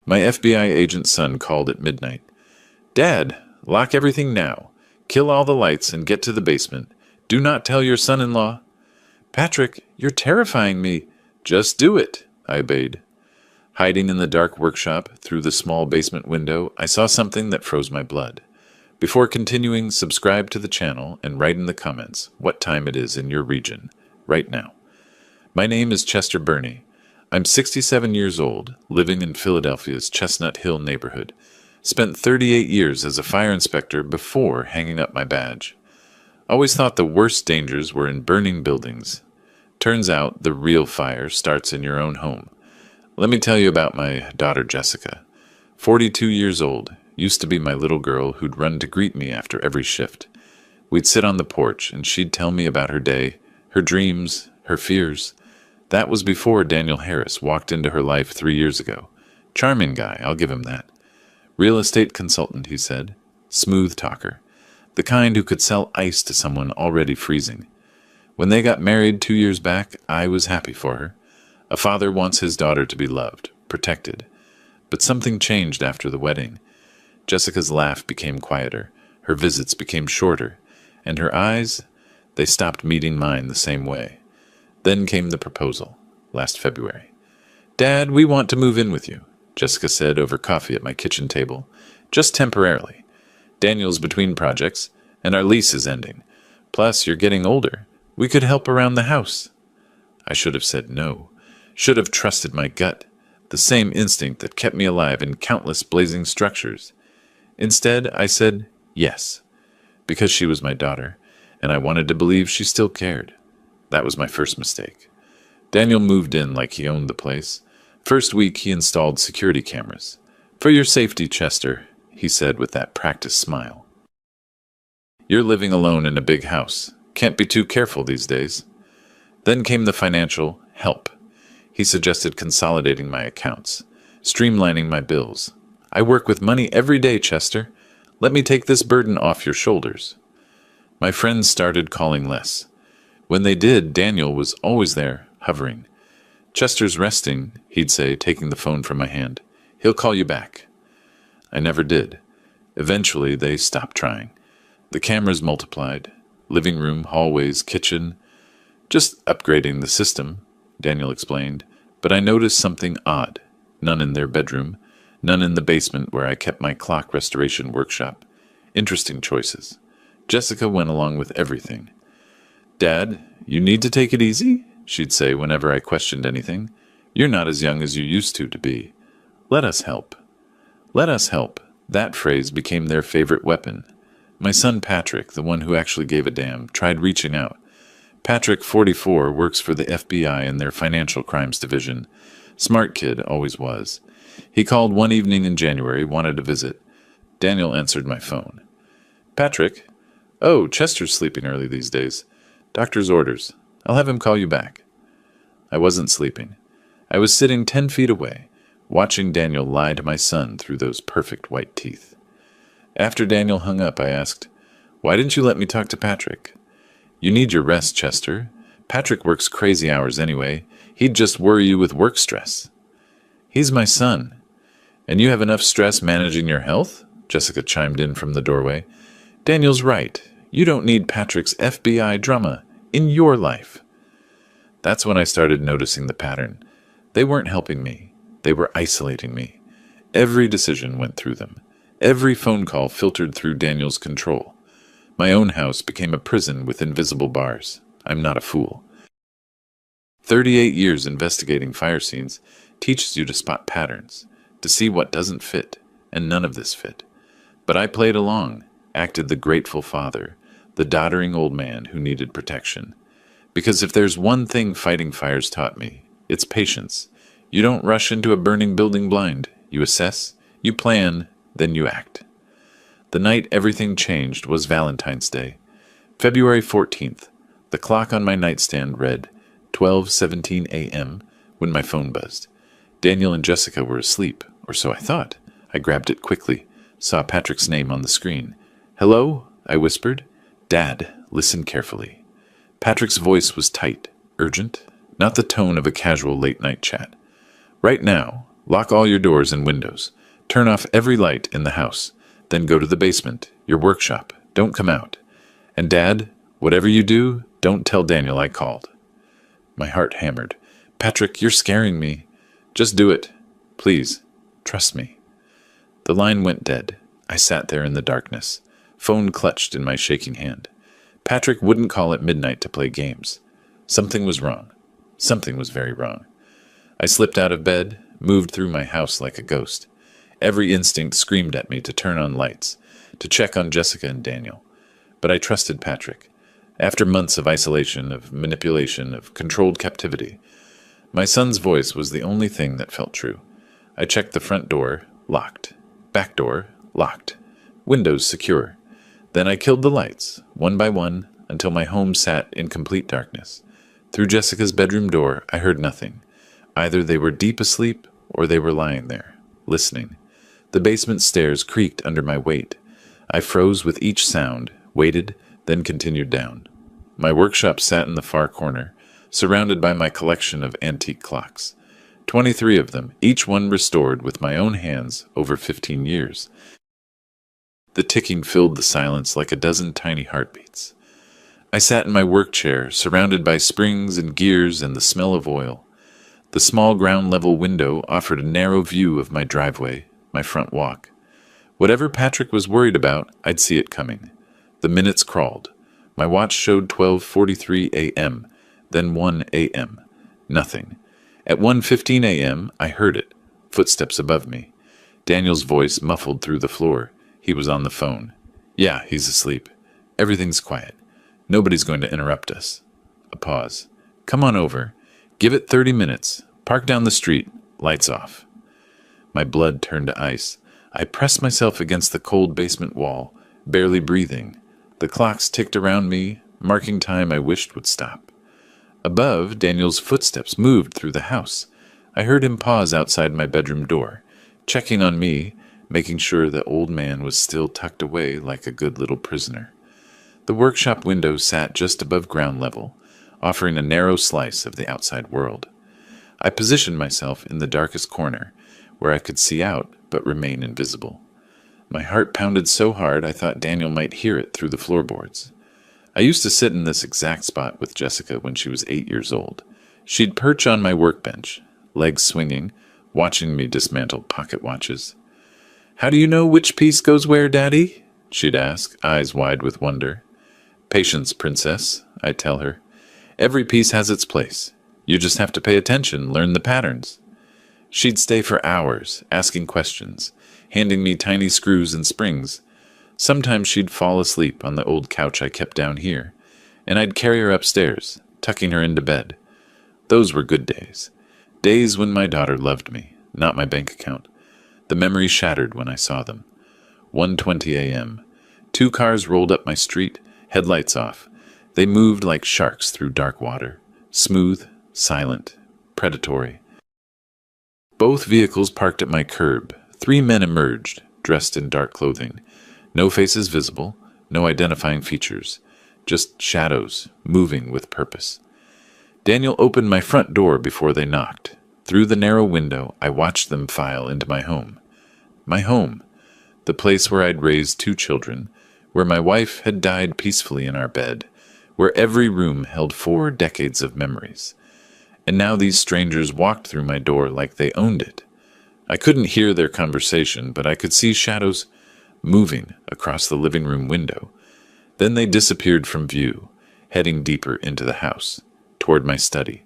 My FBI agent son called at midnight. "Dad, lock everything now. Kill all the lights and get to the basement. Do not tell your son-in-law." "Patrick, you're terrifying me." "Just do it," I obeyed. Hiding in the dark workshop through the small basement window, I saw something that froze my blood. Before continuing, subscribe to the channel and write in the comments what time it is in your region, right now. My name is Chester Burney. I'm 67 years old, living in Philadelphia's Chestnut Hill neighborhood. Spent 38 years as a fire inspector before hanging up my badge. Always thought the worst dangers were in burning buildings. Turns out the real fire starts in your own home. Let me tell you about my daughter Jessica. 42 years old, used to be my little girl who'd run to greet me after every shift. We'd sit on the porch and she'd tell me about her day, her dreams, her fears. That was before Daniel Harris walked into her life 3 years ago. Charming guy, I'll give him that. Real estate consultant, he said. Smooth talker. The kind who could sell ice to someone already freezing. When they got married 2 years back, I was happy for her. A father wants his daughter to be loved, protected. But something changed after the wedding. Jessica's laugh became quieter, her visits became shorter, and her eyes, they stopped meeting mine the same way. Then came the proposal, last February. "Dad, we want to move in with you," Jessica said over coffee at my kitchen table. "Just temporarily. Daniel's between projects, and our lease is ending. Plus, you're getting older. We could help around the house." I should have said no. Should have trusted my gut, the same instinct that kept me alive in countless blazing structures. Instead, I said yes, because she was my daughter, and I wanted to believe she still cared. That was my first mistake. Daniel moved in like he owned the place. First week, he installed security cameras. "For your safety, Chester," he said with that practiced smile. "You're living alone in a big house. Can't be too careful these days." Then came the financial help. He suggested consolidating my accounts, streamlining my bills. "I work with money every day, Chester. Let me take this burden off your shoulders." My friends started calling less. When they did, Daniel was always there, hovering. "Chester's resting," he'd say, taking the phone from my hand. "He'll call you back." I never did. Eventually, they stopped trying. The cameras multiplied. Living room, hallways, kitchen. "Just upgrading the system," Daniel explained. But I noticed something odd. None in their bedroom. None in the basement where I kept my clock restoration workshop. Interesting choices. Jessica went along with everything. "Dad, you need to take it easy," she'd say whenever I questioned anything. "You're not as young as you used to be. Let us help." Let us help. That phrase became their favorite weapon. My son Patrick, the one who actually gave a damn, tried reaching out. Patrick, 44, works for the FBI in their financial crimes division. Smart kid, always was. He called one evening in January, wanted to visit. Daniel answered my phone. "Patrick? Oh, Chester's sleeping early these days. Doctor's orders. I'll have him call you back." I wasn't sleeping. I was sitting 10 feet away, watching Daniel lie to my son through those perfect white teeth. After Daniel hung up, I asked, "Why didn't you let me talk to Patrick?" "You need your rest, Chester. Patrick works crazy hours anyway. He'd just worry you with work stress." "He's my son." "And you have enough stress managing your health?" Jessica chimed in from the doorway. "Daniel's right. You don't need Patrick's FBI drama in your life." That's when I started noticing the pattern. They weren't helping me. They were isolating me. Every decision went through them. Every phone call filtered through Daniel's control. My own house became a prison with invisible bars. I'm not a fool. 38 years investigating fire scenes teaches you to spot patterns, to see what doesn't fit, and none of this fit. But I played along, acted the grateful father, the doddering old man who needed protection. Because if there's one thing fighting fires taught me, it's patience. You don't rush into a burning building blind. You assess, you plan, then you act. The night everything changed was Valentine's Day. February 14th. The clock on my nightstand read 12:17 a.m. when my phone buzzed. Daniel and Jessica were asleep, or so I thought. I grabbed it quickly, saw Patrick's name on the screen. "Hello?" I whispered. "Dad, listen carefully." Patrick's voice was tight, urgent, not the tone of a casual late-night chat. "Right now, Lock all your doors and windows. Turn off every light in the house. Then go to the basement, your workshop. Don't come out. And Dad, whatever you do, don't tell Daniel I called." My heart hammered. "Patrick, you're scaring me." "Just do it. Please. Trust me." The line went dead. I sat there in the darkness, phone clutched in my shaking hand. Patrick wouldn't call at midnight to play games. Something was wrong. Something was very wrong. I slipped out of bed, moved through my house like a ghost. Every instinct screamed at me to turn on lights, to check on Jessica and Daniel. But I trusted Patrick. After months of isolation, of manipulation, of controlled captivity, my son's voice was the only thing that felt true. I checked the front door, locked. Back door, locked. Windows secure. Then I killed the lights, one by one, until my home sat in complete darkness. Through Jessica's bedroom door, I heard nothing. Either they were deep asleep, or they were lying there, listening. The basement stairs creaked under my weight. I froze with each sound, waited, then continued down. My workshop sat in the far corner, surrounded by my collection of antique clocks. 23 of them, each one restored with my own hands over 15 years. The ticking filled the silence like a dozen tiny heartbeats. I sat in my work chair, surrounded by springs and gears and the smell of oil. The small ground-level window offered a narrow view of my driveway, my front walk. Whatever Patrick was worried about, I'd see it coming. The minutes crawled. My watch showed 12:43 a.m., then 1 a.m. Nothing. At 1:15 a.m., I heard it, footsteps above me. Daniel's voice muffled through the floor. He was on the phone. "Yeah, he's asleep. Everything's quiet. Nobody's going to interrupt us." A pause. "Come on over. Give it 30 minutes. Park down the street. Lights off." My blood turned to ice. I pressed myself against the cold basement wall, barely breathing. The clocks ticked around me, marking time I wished would stop. Above, Daniel's footsteps moved through the house. I heard him pause outside my bedroom door, checking on me, making sure the old man was still tucked away like a good little prisoner. The workshop window sat just above ground level, offering a narrow slice of the outside world. I positioned myself in the darkest corner, where I could see out but remain invisible. My heart pounded so hard I thought Daniel might hear it through the floorboards. I used to sit in this exact spot with Jessica when she was 8 years old. She'd perch on my workbench, legs swinging, watching me dismantle pocket watches. "How do you know which piece goes where, Daddy?" she'd ask, eyes wide with wonder. "Patience, princess," I'd tell her. "Every piece has its place. You just have to pay attention, learn the patterns." She'd stay for hours, asking questions, handing me tiny screws and springs. Sometimes she'd fall asleep on the old couch I kept down here, and I'd carry her upstairs, tucking her into bed. Those were good days. Days when my daughter loved me, not my bank account. The memory shattered when I saw them. 1:20 a.m. 2 cars rolled up my street, headlights off. They moved like sharks through dark water, smooth, silent, predatory. Both vehicles parked at my curb. 3 men emerged, dressed in dark clothing. No faces visible, no identifying features, just shadows, moving with purpose. Daniel opened my front door before they knocked. Through the narrow window, I watched them file into my home. My home, the place where I'd raised 2 children, where my wife had died peacefully in our bed, where every room held 4 decades of memories. And now these strangers walked through my door like they owned it. I couldn't hear their conversation, but I could see shadows moving across the living room window. Then they disappeared from view, heading deeper into the house, toward my study,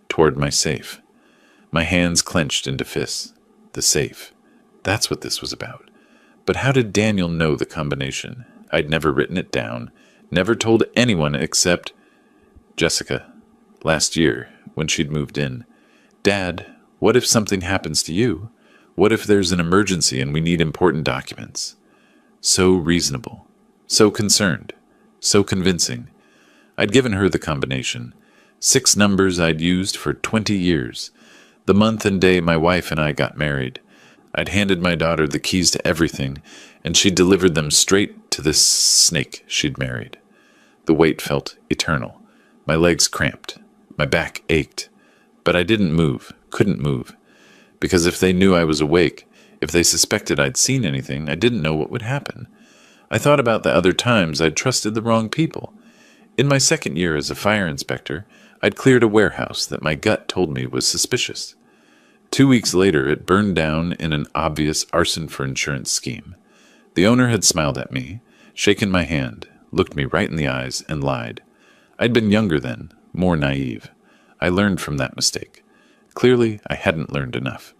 toward my safe. My hands clenched into fists. The safe. That's what this was about. But how did Daniel know the combination? I'd never written it down, never told anyone except Jessica, last year, when she'd moved in. "Dad, what if something happens to you? What if there's an emergency and we need important documents?" So reasonable, so concerned, so convincing. I'd given her the combination. 6 numbers I'd used for 20 years. The month and day my wife and I got married. I'd handed my daughter the keys to everything, and she'd delivered them straight to this snake she'd married. The weight felt eternal. My legs cramped. My back ached. But I didn't move, couldn't move. because if they knew I was awake, if they suspected I'd seen anything, I didn't know what would happen. I thought about the other times I'd trusted the wrong people. In my second year as a fire inspector, I'd cleared a warehouse that my gut told me was suspicious. 2 weeks later, it burned down in an obvious arson for insurance scheme. The owner had smiled at me, shaken my hand, looked me right in the eyes, and lied. I'd been younger then, more naive. I learned from that mistake. Clearly, I hadn't learned enough.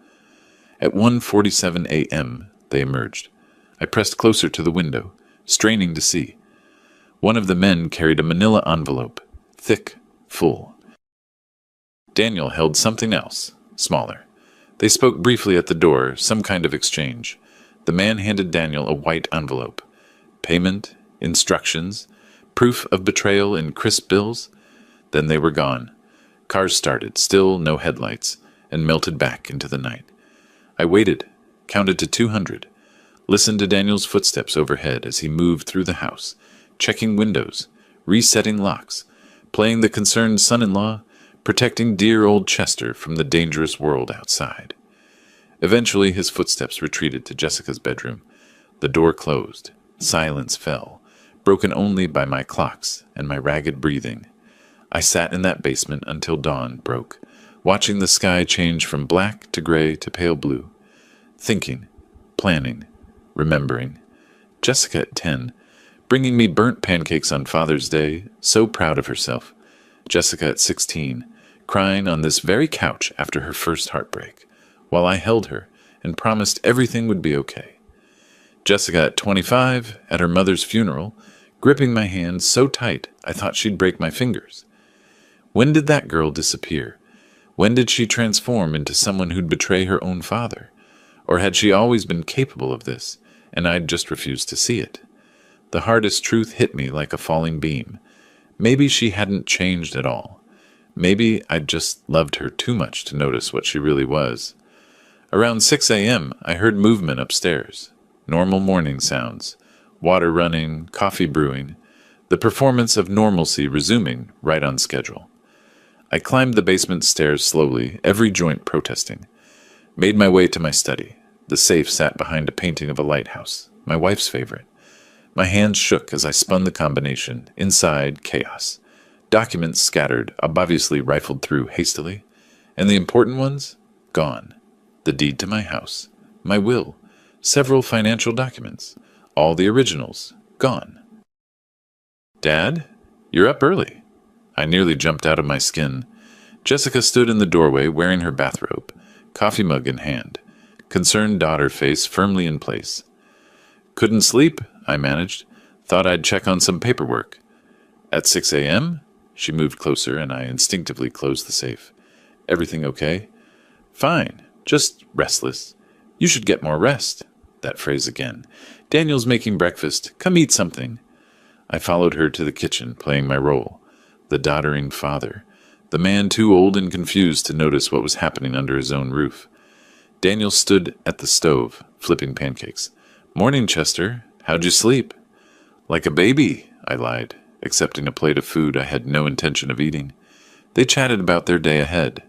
At 1:47 a.m., they emerged. I pressed closer to the window, straining to see. One of the men carried a manila envelope, thick, full. Daniel held something else, smaller. They spoke briefly at the door, some kind of exchange. The man handed Daniel a white envelope. Payment, instructions, proof of betrayal in crisp bills. Then they were gone. Cars started, still no headlights, and melted back into the night. I waited, counted to 200, listened to Daniel's footsteps overhead as he moved through the house, checking windows, resetting locks, playing the concerned son-in-law, protecting dear old Chester from the dangerous world outside. Eventually, his footsteps retreated to Jessica's bedroom. The door closed. Silence fell, broken only by my clocks and my ragged breathing. I sat in that basement until dawn broke, watching the sky change from black to gray to pale blue, thinking, planning, remembering. Jessica at 10, bringing me burnt pancakes on Father's Day, so proud of herself. Jessica at 16, crying on this very couch after her first heartbreak, while I held her and promised everything would be okay. Jessica at 25, at her mother's funeral, gripping my hand so tight I thought she'd break my fingers. When did that girl disappear? When did she transform into someone who'd betray her own father? Or had she always been capable of this, and I'd just refused to see it? The hardest truth hit me like a falling beam. Maybe she hadn't changed at all. Maybe I'd just loved her too much to notice what she really was. Around 6 a.m., I heard movement upstairs. Normal morning sounds. Water running, coffee brewing. The performance of normalcy resuming right on schedule. I climbed the basement stairs slowly, every joint protesting. Made my way to my study. The safe sat behind a painting of a lighthouse, my wife's favorite. My hands shook as I spun the combination. Inside, chaos. Documents scattered, obviously rifled through hastily. And the important ones? Gone. The deed to my house. My will. Several financial documents. All the originals. Gone. Dad? You're up early. I nearly jumped out of my skin. Jessica stood in the doorway wearing her bathrobe, coffee mug in hand, concerned daughter face firmly in place. Couldn't sleep, I managed. Thought I'd check on some paperwork. At 6 a.m.? She moved closer and I instinctively closed the safe. Everything okay? Fine, just restless. You should get more rest. That phrase again. Daniel's making breakfast. Come eat something. I followed her to the kitchen, playing my role. The doddering father. The man too old and confused to notice what was happening under his own roof. Daniel stood at the stove, flipping pancakes. Morning, Chester. How'd you sleep? Like a baby, I lied, accepting a plate of food I had no intention of eating. They chatted about their day ahead.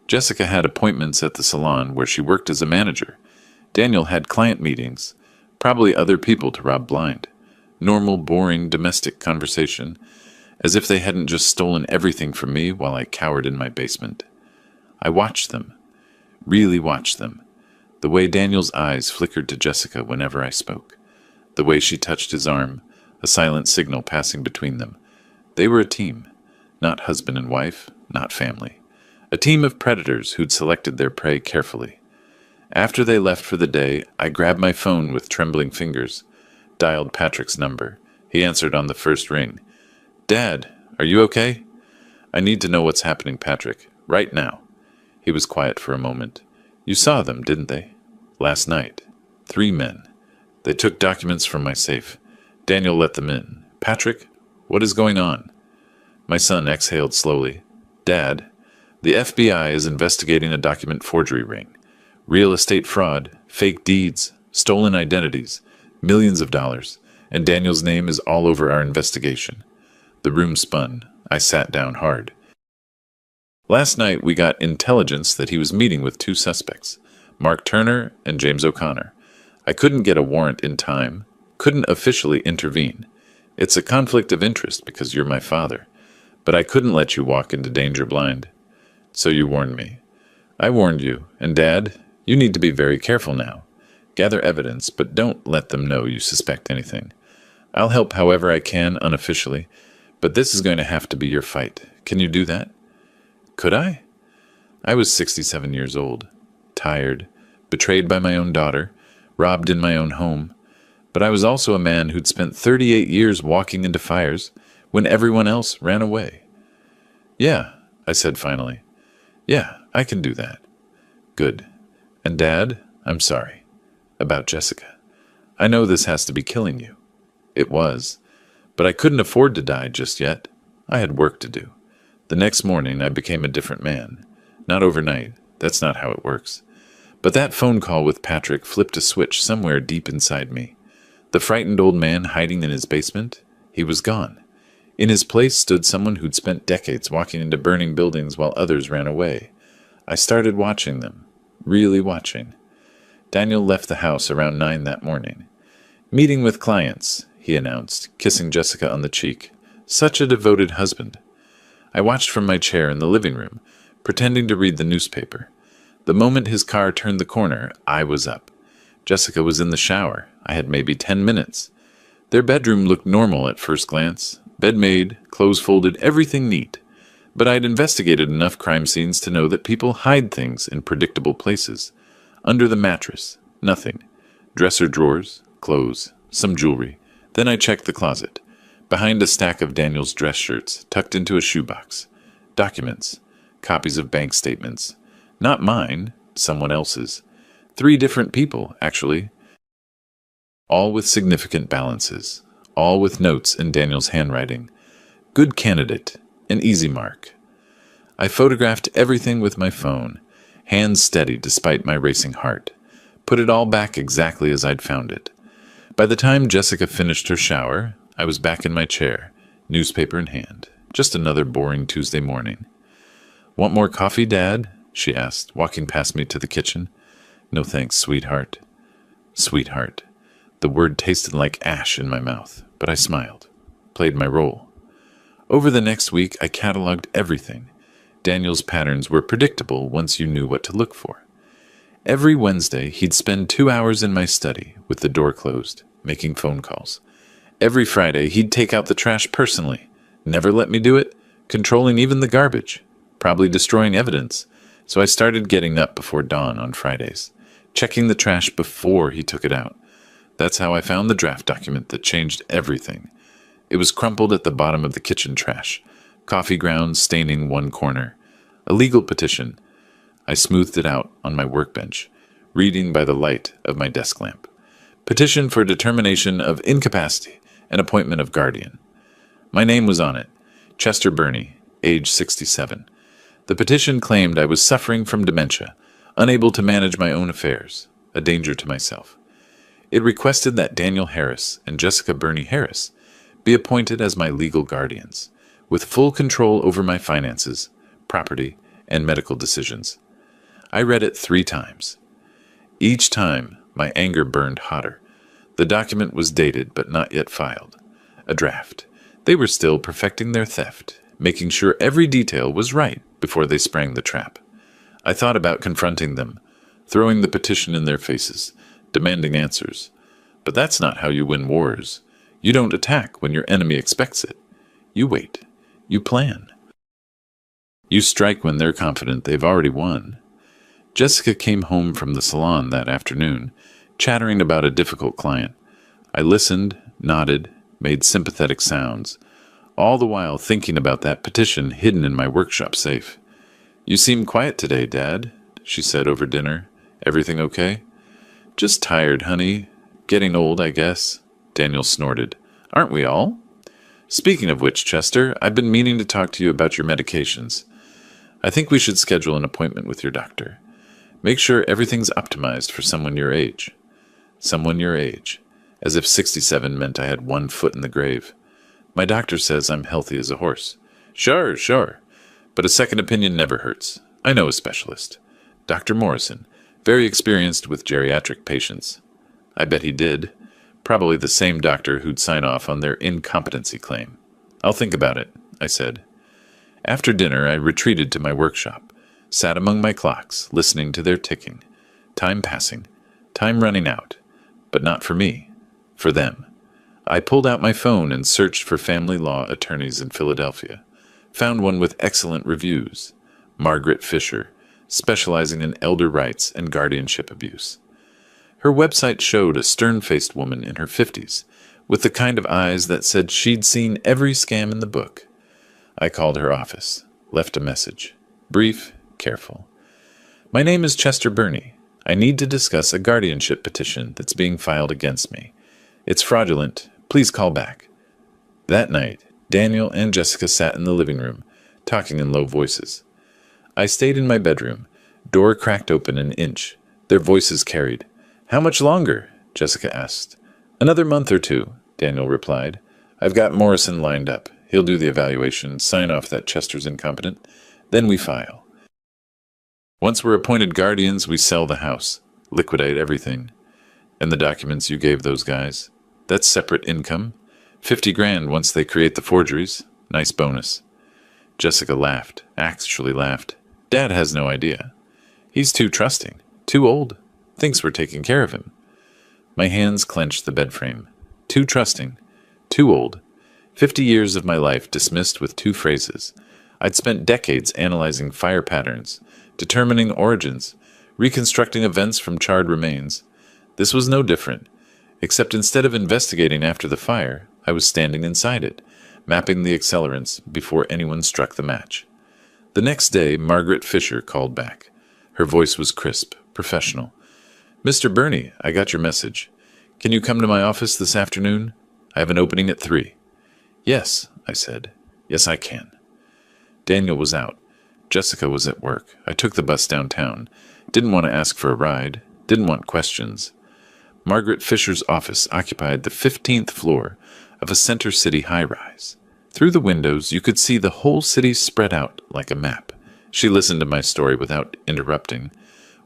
Jessica had appointments at the salon where she worked as a manager. Daniel had client meetings, probably other people to rob blind. Normal, boring, domestic conversation, as if they hadn't just stolen everything from me while I cowered in my basement. I watched them, really watched them, the way Daniel's eyes flickered to Jessica whenever I spoke, the way she touched his arm, a silent signal passing between them. They were a team, not husband and wife, not family. A team of predators who'd selected their prey carefully. After they left for the day, I grabbed my phone with trembling fingers, dialed Patrick's number. He answered on the first ring. Dad, are you okay? I need to know what's happening, Patrick. Right now. He was quiet for a moment. You saw them, didn't they? Last night. 3 men. They took documents from my safe. Daniel let them in. Patrick, what is going on? My son exhaled slowly. Dad, the FBI is investigating a document forgery ring. Real estate fraud, fake deeds, stolen identities, millions of dollars, and Daniel's name is all over our investigation. The room spun. I sat down hard. Last night we got intelligence that he was meeting with 2 suspects. Mark Turner and James O'Connor. I couldn't get a warrant in time, couldn't officially intervene. It's a conflict of interest because you're my father, but I couldn't let you walk into danger blind. So you warned me. I warned you, and Dad, you need to be very careful now. Gather evidence, but don't let them know you suspect anything. I'll help however I can unofficially, but this is going to have to be your fight. Can you do that? Could I? I was 67 years old, tired, betrayed by my own daughter, robbed in my own home, but I was also a man who'd spent 38 years walking into fires when everyone else ran away. Yeah, I said finally. Yeah, I can do that. Good. And Dad, I'm sorry. About Jessica. I know this has to be killing you. It was. But I couldn't afford to die just yet. I had work to do. The next morning I became a different man. Not overnight. That's not how it works. But that phone call with Patrick flipped a switch somewhere deep inside me. The frightened old man hiding in his basement, he was gone. In his place stood someone who'd spent decades walking into burning buildings while others ran away. I started watching them. Really watching. Daniel left the house around 9 that morning. Meeting with clients, he announced, kissing Jessica on the cheek. Such a devoted husband. I watched from my chair in the living room, pretending to read the newspaper. The moment his car turned the corner, I was up. Jessica was in the shower. I had maybe 10 minutes. Their bedroom looked normal at first glance. Bed made, clothes folded, everything neat. But I'd investigated enough crime scenes to know that people hide things in predictable places. Under the mattress, nothing. Dresser drawers, clothes, some jewelry. Then I checked the closet. Behind a stack of Daniel's dress shirts, tucked into a shoebox. Documents. Copies of bank statements. Not mine, someone else's. 3 different people, actually. All with significant balances. All with notes in Daniel's handwriting. Good candidate. An easy mark. I photographed everything with my phone, hands steady despite my racing heart. Put it all back exactly as I'd found it. By the time Jessica finished her shower, I was back in my chair, newspaper in hand. Just another boring Tuesday morning. Want more coffee, Dad? She asked, walking past me to the kitchen. No thanks, sweetheart. Sweetheart. The word tasted like ash in my mouth, but I smiled, played my role. Over the next week, I cataloged everything. Daniel's patterns were predictable once you knew what to look for. Every Wednesday, he'd spend 2 hours in my study, with the door closed, making phone calls. Every Friday, he'd take out the trash personally. Never let me do it, controlling even the garbage, probably destroying evidence. So I started getting up before dawn on Fridays, checking the trash before he took it out. That's how I found the draft document that changed everything. It was crumpled at the bottom of the kitchen trash, coffee grounds staining one corner. A legal petition. I smoothed it out on my workbench, reading by the light of my desk lamp. Petition for determination of incapacity and appointment of guardian. My name was on it. Chester Burney, age 67. The petition claimed I was suffering from dementia, unable to manage my own affairs, a danger to myself. It requested that Daniel Harris and Jessica Burney Harris be appointed as my legal guardians, with full control over my finances, property, and medical decisions. I read it 3 times. Each time, my anger burned hotter. The document was dated but not yet filed. A draft. They were still perfecting their theft, making sure every detail was right before they sprang the trap. I thought about confronting them, throwing the petition in their faces, demanding answers. But that's not how you win wars. You don't attack when your enemy expects it. You wait. You plan. You strike when they're confident they've already won. Jessica came home from the salon that afternoon, chattering about a difficult client. I listened, nodded, made sympathetic sounds, all the while thinking about that petition hidden in my workshop safe. You seem quiet today, Dad, she said over dinner. Everything okay? Just tired, honey. Getting old, I guess. Daniel snorted. Aren't we all? Speaking of which, Chester, I've been meaning to talk to you about your medications. I think we should schedule an appointment with your doctor. Make sure everything's optimized for someone your age. Someone your age. As if 67 meant I had 1 foot in the grave. My doctor says I'm healthy as a horse. Sure. But a second opinion never hurts. I know a specialist. Dr. Morrison. Very experienced with geriatric patients. I bet he did. Probably the same doctor who'd sign off on their incompetency claim. I'll think about it, I said. After dinner, I retreated to my workshop, sat among my clocks, listening to their ticking. Time passing, time running out. But not for me, for them. I pulled out my phone and searched for family law attorneys in Philadelphia. Found one with excellent reviews. Margaret Fisher, specializing in elder rights and guardianship abuse. Her website showed a stern-faced woman in her 50s, with the kind of eyes that said she'd seen every scam in the book. I called her office, left a message. Brief, careful. My name is Chester Burney. I need to discuss a guardianship petition that's being filed against me. It's fraudulent. Please call back. That night, Daniel and Jessica sat in the living room, talking in low voices. I stayed in my bedroom. Door cracked open an inch. Their voices carried. How much longer? Jessica asked. Another month or two, Daniel replied. I've got Morrison lined up. He'll do the evaluation, sign off that Chester's incompetent. Then we file. Once we're appointed guardians, we sell the house, liquidate everything. And the documents you gave those guys, that's separate income. 50 grand once they create the forgeries. Nice bonus. Jessica laughed, actually laughed. Dad has no idea. He's too trusting, too old. Thinks we're taking care of him. My hands clenched the bed frame. Too trusting, too old. 50 years of my life dismissed with two phrases. I'd spent decades analyzing fire patterns, determining origins, reconstructing events from charred remains. This was no different, except instead of investigating after the fire, I was standing inside it, mapping the accelerants before anyone struck the match. The next day, Margaret Fisher called back. Her voice was crisp, professional. Mr. Burney, I got your message. Can you come to my office this afternoon? I have an opening at 3. Yes, I said. Yes, I can. Daniel was out. Jessica was at work. I took the bus downtown. Didn't want to ask for a ride. Didn't want questions. Margaret Fisher's office occupied the 15th floor of a Center City high-rise. Through the windows, you could see the whole city spread out like a map. She listened to my story without interrupting.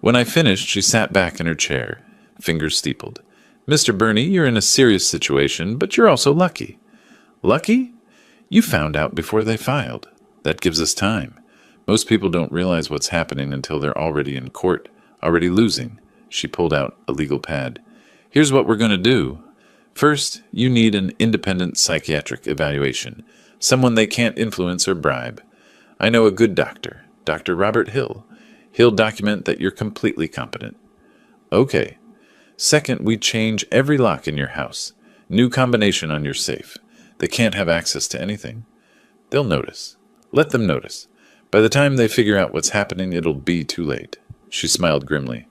When I finished, she sat back in her chair, fingers steepled. Mr. Burney, you're in a serious situation, but you're also lucky. Lucky? You found out before they filed. That gives us time. Most people don't realize what's happening until they're already in court, already losing. She pulled out a legal pad. Here's what we're going to do. First, you need an independent psychiatric evaluation, someone they can't influence or bribe. I know a good doctor, Dr. Robert Hill. He'll document that you're completely competent. Okay. Second, we change every lock in your house. New combination on your safe. They can't have access to anything. They'll notice. Let them notice. By the time they figure out what's happening, it'll be too late. She smiled grimly.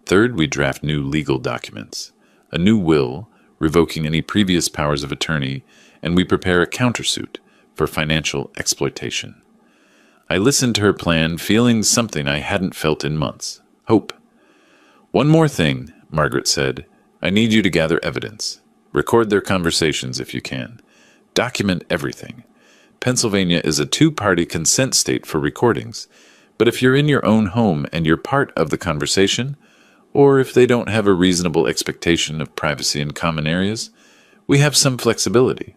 Third, we draft new legal documents. A new will, revoking any previous powers of attorney, and we prepare a countersuit for financial exploitation. I listened to her plan, feeling something I hadn't felt in months. Hope. One more thing, Margaret said. I need you to gather evidence. Record their conversations if you can. Document everything. Pennsylvania is a two-party consent state for recordings, but if you're in your own home and you're part of the conversation, or if they don't have a reasonable expectation of privacy in common areas, we have some flexibility.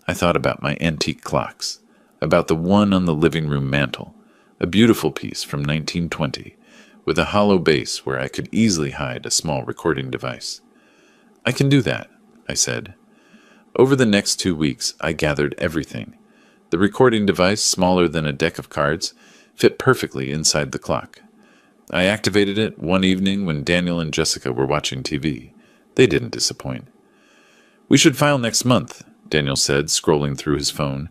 I thought about my antique clocks, about the one on the living room mantel, a beautiful piece from 1920, with a hollow base where I could easily hide a small recording device. I can do that, I said. Over the next 2 weeks, I gathered everything. The recording device, smaller than a deck of cards, fit perfectly inside the clock. I activated it one evening when Daniel and Jessica were watching TV. They didn't disappoint. We should file next month, Daniel said, scrolling through his phone.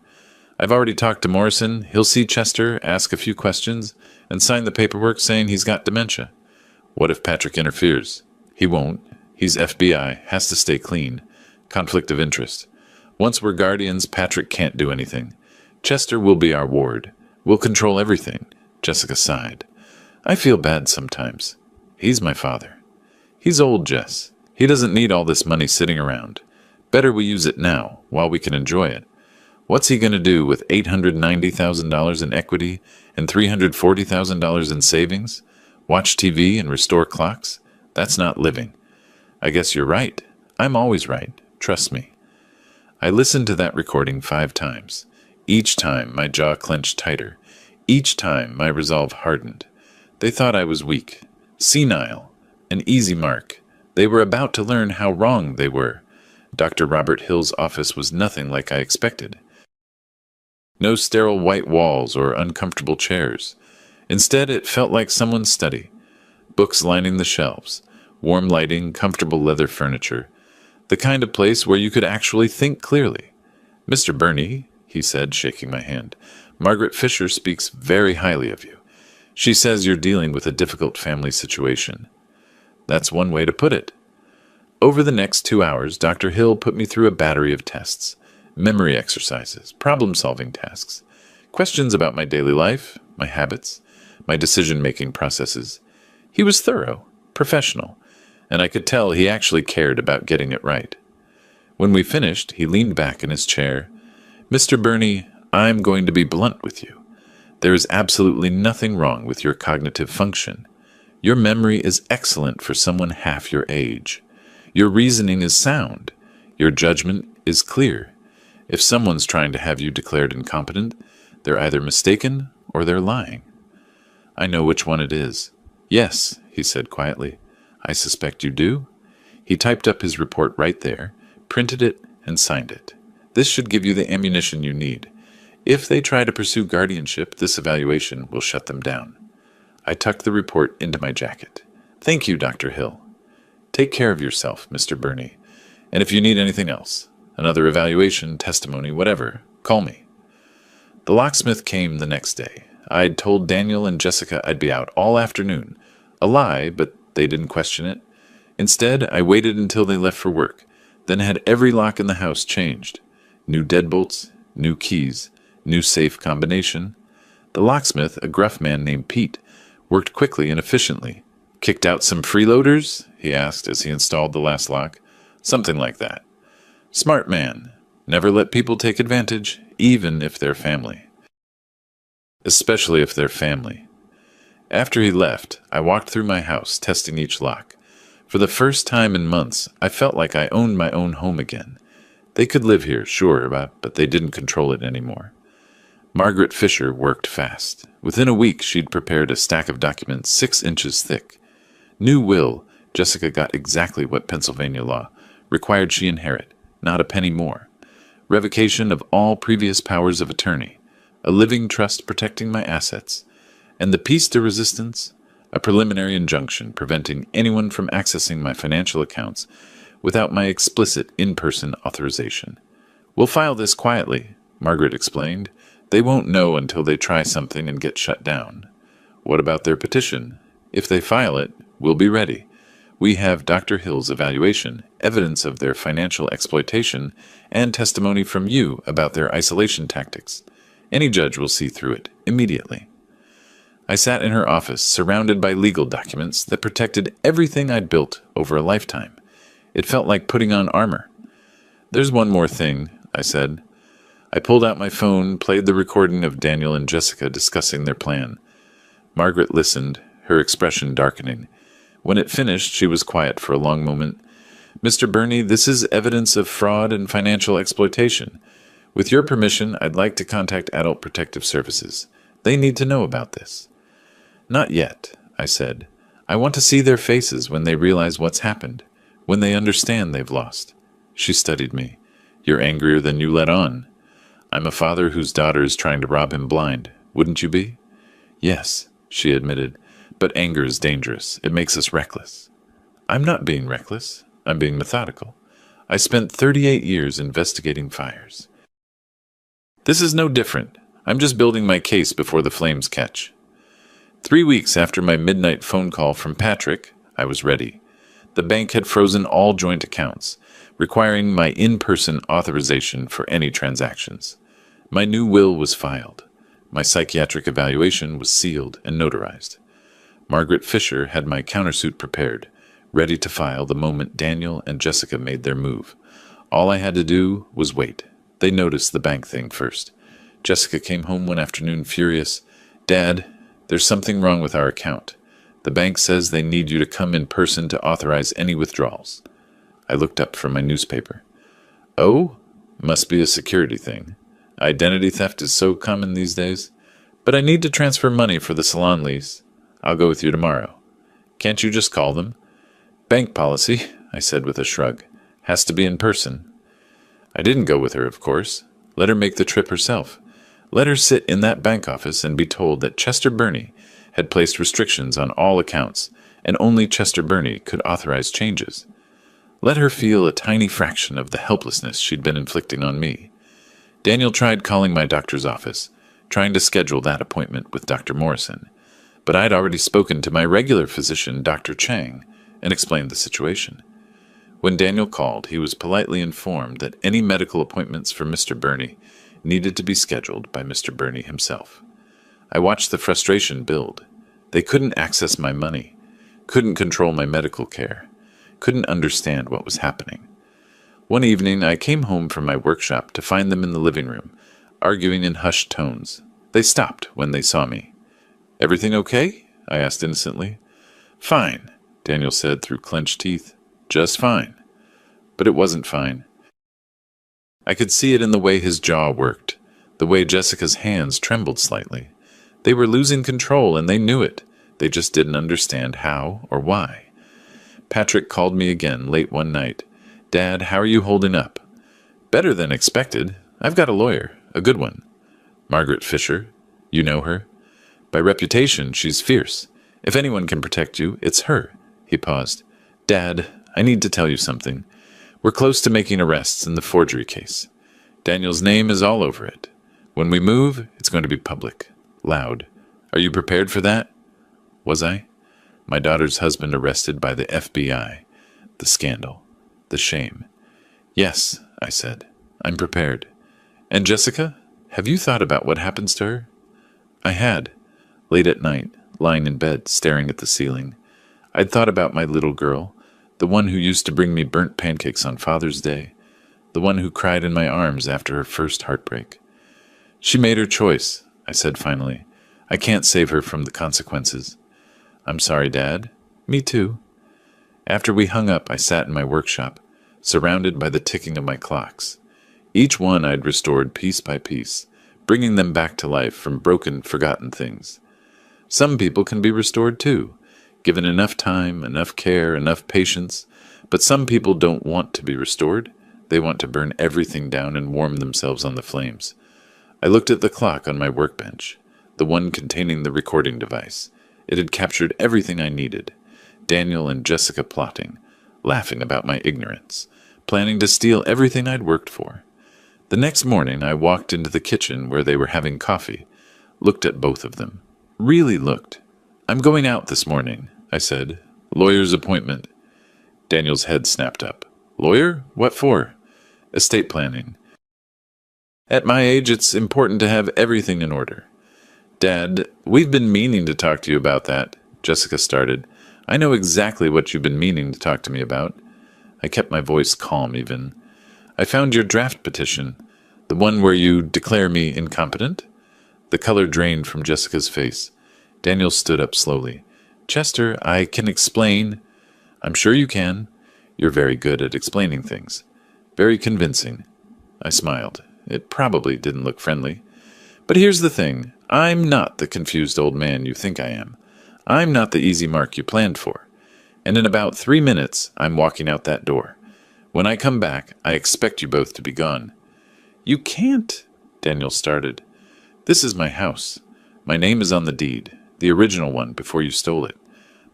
I've already talked to Morrison. He'll see Chester, ask a few questions, and sign the paperwork saying he's got dementia. What if Patrick interferes? He won't. He's FBI, has to stay clean. Conflict of interest. Once we're guardians, Patrick can't do anything. Chester will be our ward. We'll control everything. Jessica sighed. I feel bad sometimes. He's my father. He's old, Jess. He doesn't need all this money sitting around. Better we use it now, while we can enjoy it. What's he going to do with $890,000 in equity and $340,000 in savings? Watch TV and restore clocks? That's not living. I guess you're right. I'm always right. Trust me. I listened to that recording 5 times. Each time my jaw clenched tighter. Each time my resolve hardened. They thought I was weak, senile, an easy mark. They were about to learn how wrong they were. Dr. Robert Hill's office was nothing like I expected. No sterile white walls or uncomfortable chairs. Instead, it felt like someone's study. Books lining the shelves, warm lighting, comfortable leather furniture. The kind of place where you could actually think clearly. "Mr. Burney," he said, shaking my hand, "Margaret Fisher speaks very highly of you. She says you're dealing with a difficult family situation." That's one way to put it. Over the next 2 hours, Dr. Hill put me through a battery of tests, memory exercises, problem-solving tasks, questions about my daily life, my habits, my decision-making processes. He was thorough, professional, and I could tell he actually cared about getting it right. When we finished, he leaned back in his chair. "Mr. Burney, I'm going to be blunt with you. There is absolutely nothing wrong with your cognitive function. Your memory is excellent for someone half your age. Your reasoning is sound. Your judgment is clear. If someone's trying to have you declared incompetent, they're either mistaken or they're lying." "I know which one it is." "Yes," he said quietly. "I suspect you do." He typed up his report right there, printed it, and signed it. "This should give you the ammunition you need. If they try to pursue guardianship, this evaluation will shut them down." I tucked the report into my jacket. "Thank you, Dr. Hill. Take care of yourself, Mr. Burney. And if you need anything else, another evaluation, testimony, whatever, call me." The locksmith came the next day. I'd told Daniel and Jessica I'd be out all afternoon. A lie, but they didn't question it. Instead, I waited until they left for work, then had every lock in the house changed. New deadbolts, new keys, new safe combination. The locksmith, a gruff man named Pete, worked quickly and efficiently. "Kicked out some freeloaders?" he asked as he installed the last lock. "Something like that. Smart man. Never let people take advantage, even if they're family. Especially if they're family." After he left, I walked through my house, testing each lock. For the first time in months, I felt like I owned my own home again. They could live here, sure, but they didn't control it anymore. Margaret Fisher worked fast. Within a week, she'd prepared a stack of documents 6 inches thick. New will, Jessica got exactly what Pennsylvania law required she inherit, not a penny more. Revocation of all previous powers of attorney, a living trust protecting my assets, and the piece de resistance, a preliminary injunction preventing anyone from accessing my financial accounts without my explicit in-person authorization. "We'll file this quietly," Margaret explained. "They won't know until they try something and get shut down." "What about their petition? If they file it, we'll be ready. We have Dr. Hill's evaluation, evidence of their financial exploitation, and testimony from you about their isolation tactics. Any judge will see through it immediately." I sat in her office, surrounded by legal documents that protected everything I'd built over a lifetime. It felt like putting on armor. "There's one more thing," I said. I pulled out my phone, played the recording of Daniel and Jessica discussing their plan. Margaret listened, her expression darkening. When it finished, she was quiet for a long moment. "Mr. Burney, this is evidence of fraud and financial exploitation. With your permission, I'd like to contact Adult Protective Services. They need to know about this." "Not yet," I said. "I want to see their faces when they realize what's happened, when they understand they've lost." She studied me. "You're angrier than you let on. I'm a father whose daughter is trying to rob him blind. Wouldn't you be?" "Yes," she admitted, "but anger is dangerous. It makes us reckless." "I'm not being reckless. I'm being methodical. I spent 38 years investigating fires. This is no different. I'm just building my case before the flames catch." 3 weeks after my midnight phone call from Patrick, I was ready. The bank had frozen all joint accounts, requiring my in-person authorization for any transactions. My new will was filed. My psychiatric evaluation was sealed and notarized. Margaret Fisher had my countersuit prepared, ready to file the moment Daniel and Jessica made their move. All I had to do was wait. They noticed the bank thing first. Jessica came home one afternoon furious. "Dad, there's something wrong with our account. The bank says they need you to come in person to authorize any withdrawals. I looked up from my newspaper. Oh, must be a security thing. Identity theft is so common these days. But I need to transfer money for the salon lease. I'll go with you tomorrow. Can't you just call them? Bank policy, I said with a shrug. Has to be in person. I didn't go with her, of course. Let her make the trip herself. Let her sit in that bank office and be told that Chester Burney had placed restrictions on all accounts, and only Chester Burney could authorize changes. Let her feel a tiny fraction of the helplessness she'd been inflicting on me. Daniel tried calling my doctor's office, trying to schedule that appointment with Dr. Morrison, but I'd already spoken to my regular physician, Dr. Chang, and explained the situation. When Daniel called, he was politely informed that any medical appointments for Mr. Burney needed to be scheduled by Mr. Burney himself. I watched the frustration build. They couldn't access my money, couldn't control my medical care, couldn't understand what was happening. One evening, I came home from my workshop to find them in the living room, arguing in hushed tones. They stopped when they saw me. Everything okay? I asked innocently. Fine, Daniel said through clenched teeth. Just fine. But it wasn't fine. I could see it in the way his jaw worked, the way Jessica's hands trembled slightly. They were losing control, and they knew it. They just didn't understand how or why. Patrick called me again late one night. Dad, how are you holding up? Better than expected. I've got a lawyer, a good one. Margaret Fisher. You know her? By reputation, she's fierce. If anyone can protect you, it's her. He paused. Dad, I need to tell you something. We're close to making arrests in the forgery case. Daniel's name is all over it. When we move, it's going to be public. Loud. Are you prepared for that? Was I? My daughter's husband arrested by the FBI. The scandal. The shame. Yes, I said. I'm prepared. And Jessica? Have you thought about what happens to her? I had. Late at night, lying in bed, staring at the ceiling. I'd thought about my little girl, the one who used to bring me burnt pancakes on Father's Day, the one who cried in my arms after her first heartbreak. She made her choice, I said finally. I can't save her from the consequences. I'm sorry, Dad. Me too. After we hung up, I sat in my workshop, surrounded by the ticking of my clocks. Each one I'd restored piece by piece, bringing them back to life from broken, forgotten things. Some people can be restored too, given enough time, enough care, enough patience, but some people don't want to be restored. They want to burn everything down and warm themselves on the flames. I looked at the clock on my workbench, the one containing the recording device. It had captured everything I needed. Daniel and Jessica plotting, laughing about my ignorance, planning to steal everything I'd worked for. The next morning, I walked into the kitchen where they were having coffee, looked at both of them. Really looked. I'm going out this morning, I said. Lawyer's appointment. Daniel's head snapped up. Lawyer? What for? Estate planning. At my age, it's important to have everything in order. Dad, we've been meaning to talk to you about that, Jessica started. I know exactly what you've been meaning to talk to me about. I kept my voice calm even. I found your draft petition, the one where you declare me incompetent. The color drained from Jessica's face. Daniel stood up slowly. Chester, I can explain. I'm sure you can. You're very good at explaining things. Very convincing. I smiled. It probably didn't look friendly. But here's the thing. I'm not the confused old man you think I am. I'm not the easy mark you planned for. And in about 3 minutes, I'm walking out that door. When I come back, I expect you both to be gone. You can't, Daniel started. This is my house. My name is on the deed, the original one before you stole it.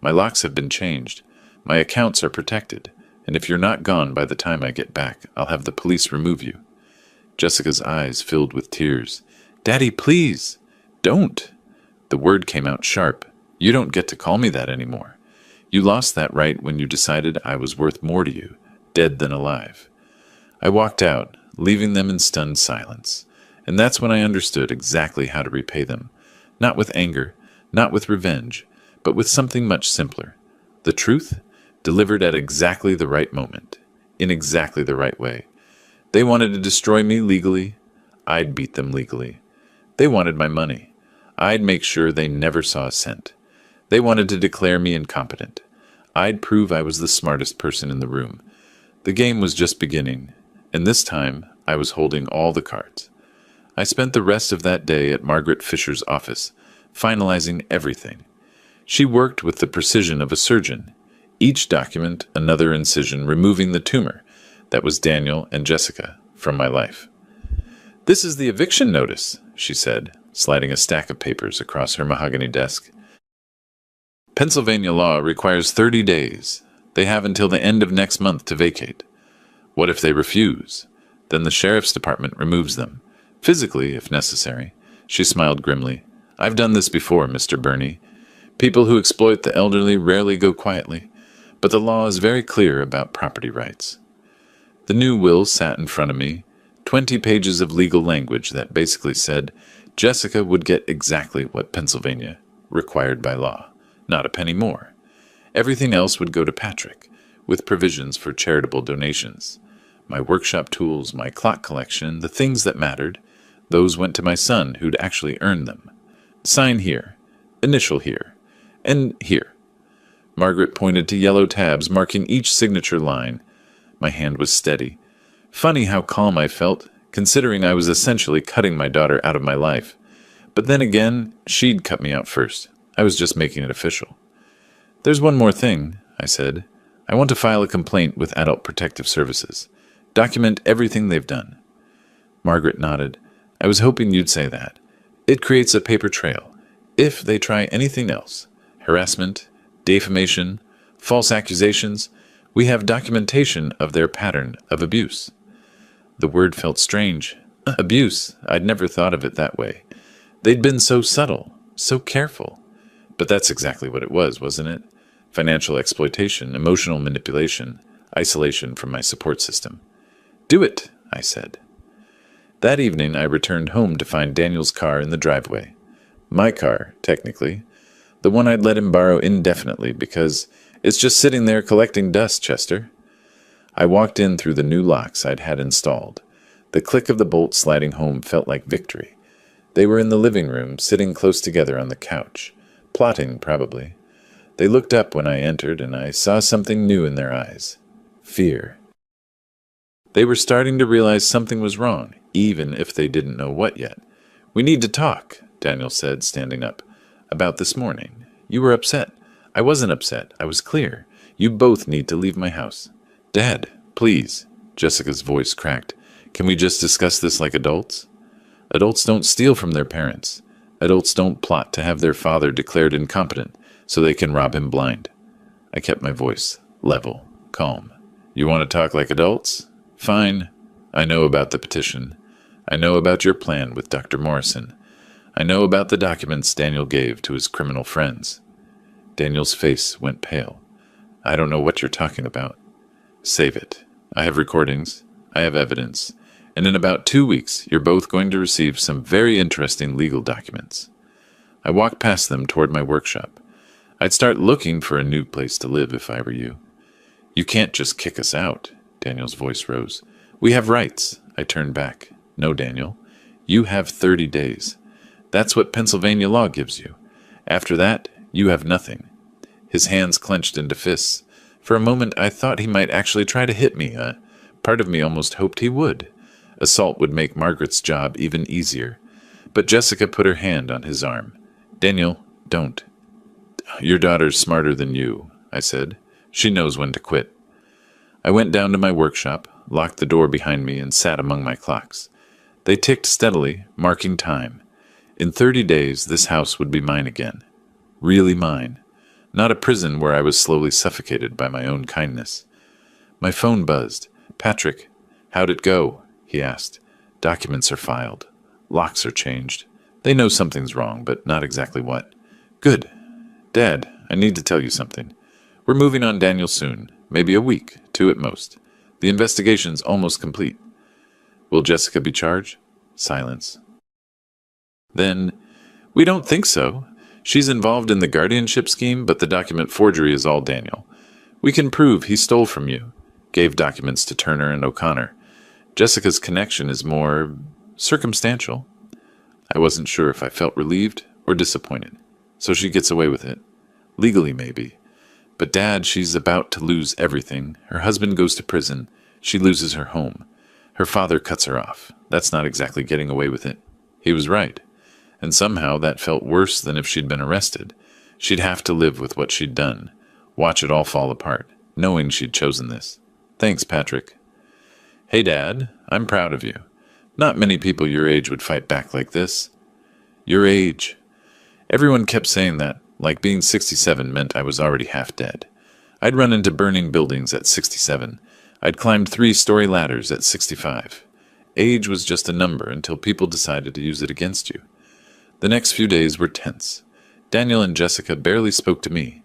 My locks have been changed. My accounts are protected. And if you're not gone by the time I get back, I'll have the police remove you. Jessica's eyes filled with tears. Daddy, please. Don't. The word came out sharp. You don't get to call me that anymore. You lost that right when you decided I was worth more to you, dead than alive. I walked out, leaving them in stunned silence. And that's when I understood exactly how to repay them. Not with anger, not with revenge, but with something much simpler. The truth, delivered at exactly the right moment, in exactly the right way. They wanted to destroy me legally. I'd beat them legally. They wanted my money. I'd make sure they never saw a cent. They wanted to declare me incompetent. I'd prove I was the smartest person in the room. The game was just beginning, and this time I was holding all the cards. I spent the rest of that day at Margaret Fisher's office, finalizing everything. She worked with the precision of a surgeon, each document another incision removing the tumor that was Daniel and Jessica from my life. "This is the eviction notice," she said, sliding a stack of papers across her mahogany desk. "Pennsylvania law requires 30 days. They have until the end of next month to vacate. What if they refuse? Then the sheriff's department removes them. Physically, if necessary." She smiled grimly. "I've done this before, Mr. Burney. People who exploit the elderly rarely go quietly, but the law is very clear about property rights." The new will sat in front of me, 20 pages of legal language that basically said Jessica would get exactly what Pennsylvania required by law, not a penny more. Everything else would go to Patrick, with provisions for charitable donations. My workshop tools, my clock collection, the things that mattered, those went to my son who'd actually earned them. Sign here, initial here, and here. Margaret pointed to yellow tabs marking each signature line. My hand was steady. Funny how calm I felt, considering I was essentially cutting my daughter out of my life. But then again, she'd cut me out first. I was just making it official. "There's one more thing," I said. "I want to file a complaint with Adult Protective Services. Document everything they've done." Margaret nodded. "I was hoping you'd say that. It creates a paper trail. If they try anything else, harassment, defamation, false accusations, we have documentation of their pattern of abuse." The word felt strange. Abuse. I'd never thought of it that way. They'd been so subtle, so careful. But that's exactly what it was, wasn't it? Financial exploitation, emotional manipulation, isolation from my support system. "Do it," I said. That evening I returned home to find Daniel's car in the driveway. My car, technically. The one I'd let him borrow indefinitely because it's just sitting there collecting dust, Chester. I walked in through the new locks I'd had installed. The click of the bolt sliding home felt like victory. They were in the living room, sitting close together on the couch. Plotting, probably. They looked up when I entered, and I saw something new in their eyes. Fear. They were starting to realize something was wrong, even if they didn't know what yet. "We need to talk," Daniel said, standing up. "About this morning. You were upset. I wasn't upset. I was clear. You both need to leave my house." "Dad, please." Jessica's voice cracked. "Can we just discuss this like adults?" Adults don't steal from their parents. Adults don't plot to have their father declared incompetent so they can rob him blind. I kept my voice level, calm. "You want to talk like adults? Fine. I know about the petition. I know about your plan with Dr. Morrison. I know about the documents Daniel gave to his criminal friends." Daniel's face went pale. "I don't know what you're talking about." "Save it. I have recordings. I have evidence. And in about 2 weeks, you're both going to receive some very interesting legal documents." I walked past them toward my workshop. I'd start looking for a new place to live if I were you. "You can't just kick us out." Daniel's voice rose. "We have rights." I turned back. "No, Daniel. You have 30 days. That's what Pennsylvania law gives you. After that, you have nothing." His hands clenched into fists. For a moment, I thought he might actually try to hit me. Part of me almost hoped he would. Assault would make Margaret's job even easier. But Jessica put her hand on his arm. "Daniel, don't." "Your daughter's smarter than you," I said. "She knows when to quit." I went down to my workshop, locked the door behind me, and sat among my clocks. They ticked steadily, marking time. In 30 days, this house would be mine again. Really mine. Not a prison where I was slowly suffocated by my own kindness. My phone buzzed. "Patrick, how'd it go?" he asked. "Documents are filed. Locks are changed. They know something's wrong, but not exactly what." "Good. Dad, I need to tell you something. We're moving on Daniel soon. Maybe a week, 2 at most. The investigation's almost complete." "Will Jessica be charged?" Silence. Then, "We don't think so. She's involved in the guardianship scheme, but the document forgery is all Daniel. We can prove he stole from you, gave documents to Turner and O'Connor. Jessica's connection is more circumstantial." I wasn't sure if I felt relieved or disappointed. "So she gets away with it." Legally, maybe. But Dad, she's about to lose everything. Her husband goes to prison. She loses her home. Her father cuts her off. That's not exactly getting away with it. He was right. And somehow that felt worse than if she'd been arrested. She'd have to live with what she'd done. Watch it all fall apart, knowing she'd chosen this. Thanks, Patrick. Hey, Dad, I'm proud of you. Not many people your age would fight back like this. Your age. Everyone kept saying that, like being 67 meant I was already half dead. I'd run into burning buildings at 67. I'd climbed 3-story ladders at 65. Age was just a number until people decided to use it against you. The next few days were tense. Daniel and Jessica barely spoke to me.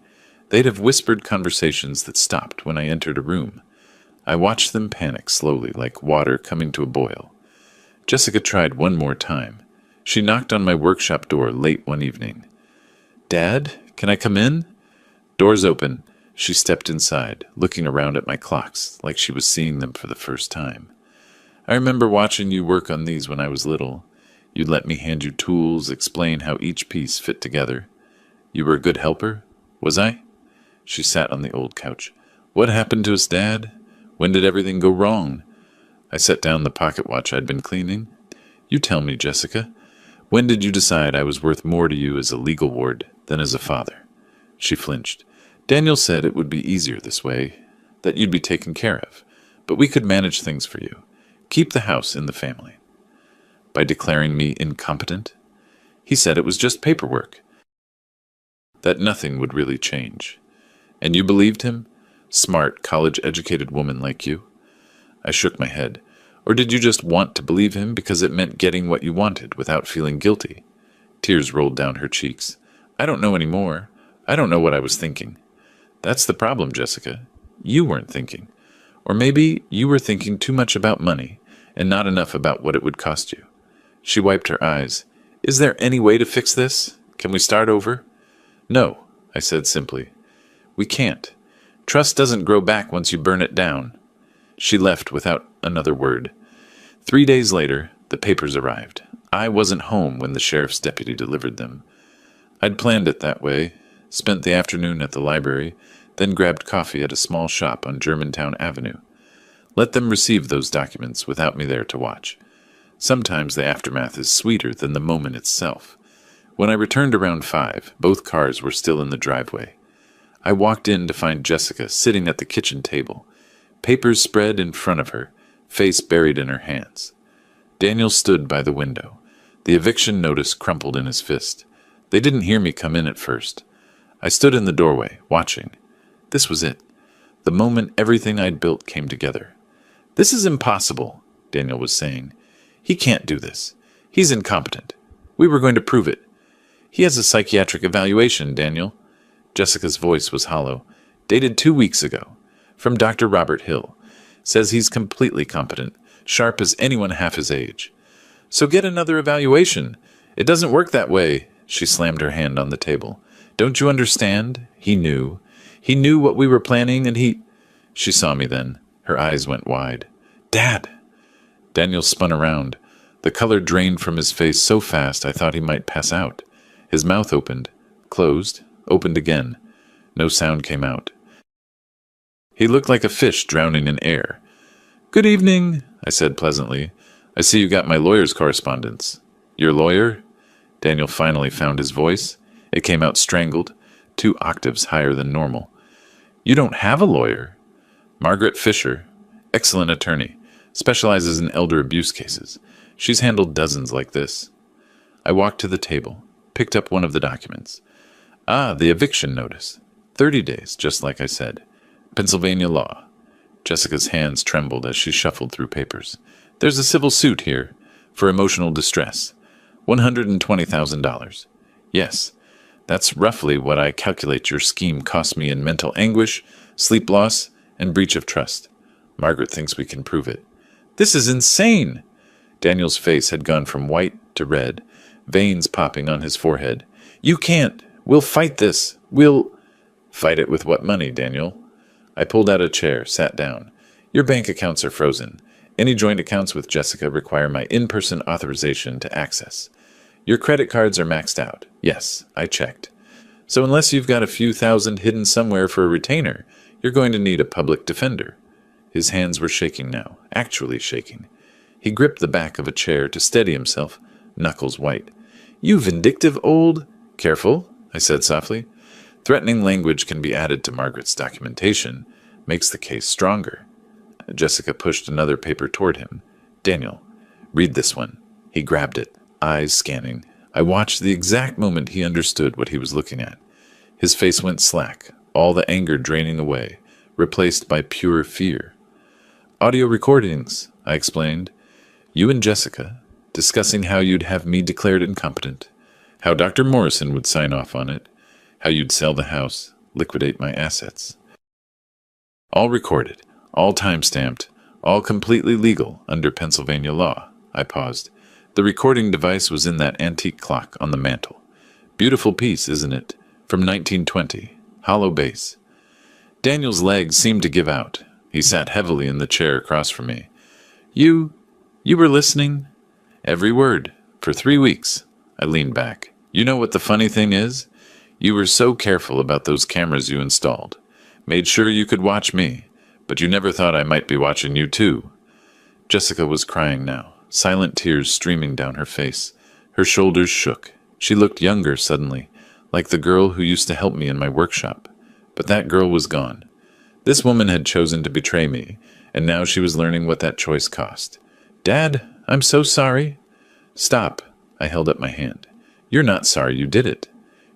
They'd have whispered conversations that stopped when I entered a room. I watched them panic slowly, like water coming to a boil. Jessica tried one more time. She knocked on my workshop door late one evening. Dad, can I come in? Doors open. She stepped inside, looking around at my clocks, like she was seeing them for the first time. I remember watching you work on these when I was little. You'd let me hand you tools, explain how each piece fit together. You were a good helper? Was I? She sat on the old couch. What happened to us, Dad? When did everything go wrong? I set down the pocket watch I'd been cleaning. You tell me, Jessica. When did you decide I was worth more to you as a legal ward than as a father? She flinched. Daniel said it would be easier this way, that you'd be taken care of, but we could manage things for you. Keep the house in the family. By declaring me incompetent? He said it was just paperwork, that nothing would really change. And you believed him? Smart, college-educated woman like you? I shook my head. Or did you just want to believe him because it meant getting what you wanted without feeling guilty? Tears rolled down her cheeks. I don't know anymore. I don't know what I was thinking. That's the problem, Jessica. You weren't thinking. Or maybe you were thinking too much about money and not enough about what it would cost you. She wiped her eyes. Is there any way to fix this? Can we start over? No, I said simply. We can't. Trust doesn't grow back once you burn it down. She left without another word. 3 days later, the papers arrived. I wasn't home when the sheriff's deputy delivered them. I'd planned it that way, spent the afternoon at the library, then grabbed coffee at a small shop on Germantown Avenue. Let them receive those documents without me there to watch. Sometimes the aftermath is sweeter than the moment itself. When I returned around 5, both cars were still in the driveway. I walked in to find Jessica sitting at the kitchen table, papers spread in front of her, face buried in her hands. Daniel stood by the window, the eviction notice crumpled in his fist. They didn't hear me come in at first. I stood in the doorway, watching. This was it. The moment everything I'd built came together. This is impossible, Daniel was saying. He can't do this. He's incompetent. We were going to prove it. He has a psychiatric evaluation, Daniel. Jessica's voice was hollow. Dated 2 weeks ago. From Dr. Robert Hill. Says he's completely competent, sharp as anyone half his age. So get another evaluation. It doesn't work that way. She slammed her hand on the table. Don't you understand? He knew. He knew what we were planning, and he... She saw me then. Her eyes went wide. Dad! Daniel spun around. The color drained from his face so fast I thought he might pass out. His mouth opened, closed, opened again. No sound came out. He looked like a fish drowning in air. Good evening, I said pleasantly. I see you got my lawyer's correspondence. Your lawyer? Daniel finally found his voice. It came out strangled, 2 octaves higher than normal. You don't have a lawyer? Margaret Fisher, excellent attorney, specializes in elder abuse cases. She's handled dozens like this. I walked to the table, picked up one of the documents. Ah, the eviction notice. 30 days, just like I said. Pennsylvania law. Jessica's hands trembled as she shuffled through papers. There's a civil suit here for emotional distress. $120,000. Yes, that's roughly what I calculate your scheme cost me in mental anguish, sleep loss, and breach of trust. Margaret thinks we can prove it. This is insane! Daniel's face had gone from white to red, veins popping on his forehead. You can't! We'll fight this! We'll... Fight it with what money, Daniel? I pulled out a chair, sat down. Your bank accounts are frozen. Any joint accounts with Jessica require my in-person authorization to access. Your credit cards are maxed out. Yes, I checked. So unless you've got a few thousand hidden somewhere for a retainer, you're going to need a public defender. His hands were shaking now, actually shaking. He gripped the back of a chair to steady himself, knuckles white. You vindictive old... Careful, I said softly. Threatening language can be added to Margaret's documentation, makes the case stronger. Jessica pushed another paper toward him. Daniel, read this one. He grabbed it, eyes scanning. I watched the exact moment he understood what he was looking at. His face went slack, all the anger draining away, replaced by pure fear. Audio recordings, I explained. You and Jessica, discussing how you'd have me declared incompetent, how Dr. Morrison would sign off on it, how you'd sell the house, liquidate my assets. All recorded, all time-stamped, all completely legal under Pennsylvania law. I paused. The recording device was in that antique clock on the mantel. Beautiful piece, isn't it? From 1920. Hollow base. Daniel's legs seemed to give out. He sat heavily in the chair across from me. You were listening? Every word. For 3 weeks. I leaned back. You know what the funny thing is? You were so careful about those cameras you installed. Made sure you could watch me, but you never thought I might be watching you too. Jessica was crying now, silent tears streaming down her face. Her shoulders shook. She looked younger suddenly, like the girl who used to help me in my workshop. But that girl was gone. This woman had chosen to betray me, and now she was learning what that choice cost. Dad, I'm so sorry. Stop. I held up my hand. You're not sorry you did it.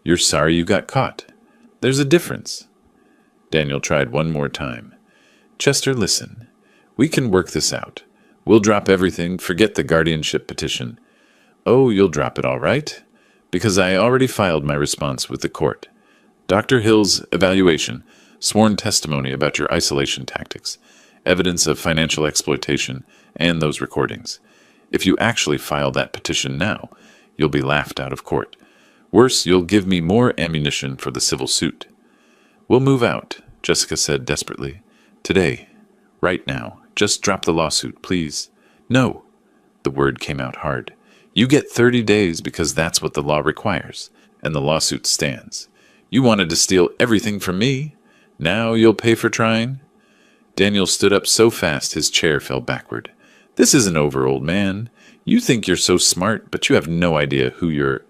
You're sorry you got caught. There's a difference. Daniel tried one more time. Chester, listen. We can work this out. We'll drop everything, forget the guardianship petition. Oh, you'll drop it all right? Because I already filed my response with the court. Dr. Hill's evaluation, sworn testimony about your isolation tactics, evidence of financial exploitation, and those recordings. If you actually file that petition now, you'll be laughed out of court. Worse, you'll give me more ammunition for the civil suit. We'll move out, Jessica said desperately. Today. Right now. Just drop the lawsuit, please. No. The word came out hard. You get 30 days because that's what the law requires, and the lawsuit stands. You wanted to steal everything from me. Now you'll pay for trying? Daniel stood up so fast his chair fell backward. This isn't over, old man. You think you're so smart, but you have no idea who you're...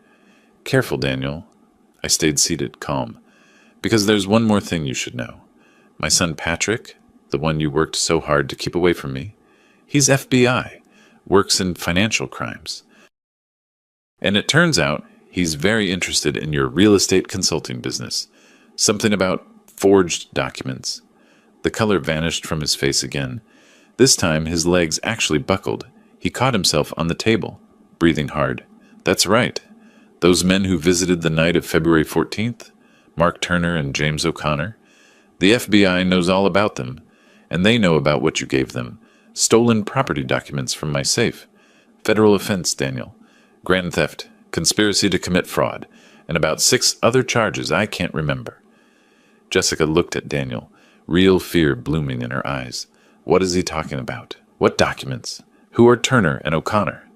Careful, Daniel. I stayed seated, calm. Because there's one more thing you should know. My son Patrick, the one you worked so hard to keep away from me, he's FBI, works in financial crimes. And it turns out he's very interested in your real estate consulting business. Something about forged documents. The color vanished from his face again. This time his legs actually buckled. He caught himself on the table, breathing hard. That's right. Those men who visited the night of February 14th, Mark Turner and James O'Connor, the FBI knows all about them, and they know about what you gave them. Stolen property documents from my safe. Federal offense, Daniel. Grand theft, conspiracy to commit fraud, and about 6 other charges I can't remember. Jessica looked at Daniel, real fear blooming in her eyes. What is he talking about? What documents? Who are Turner and O'Connor?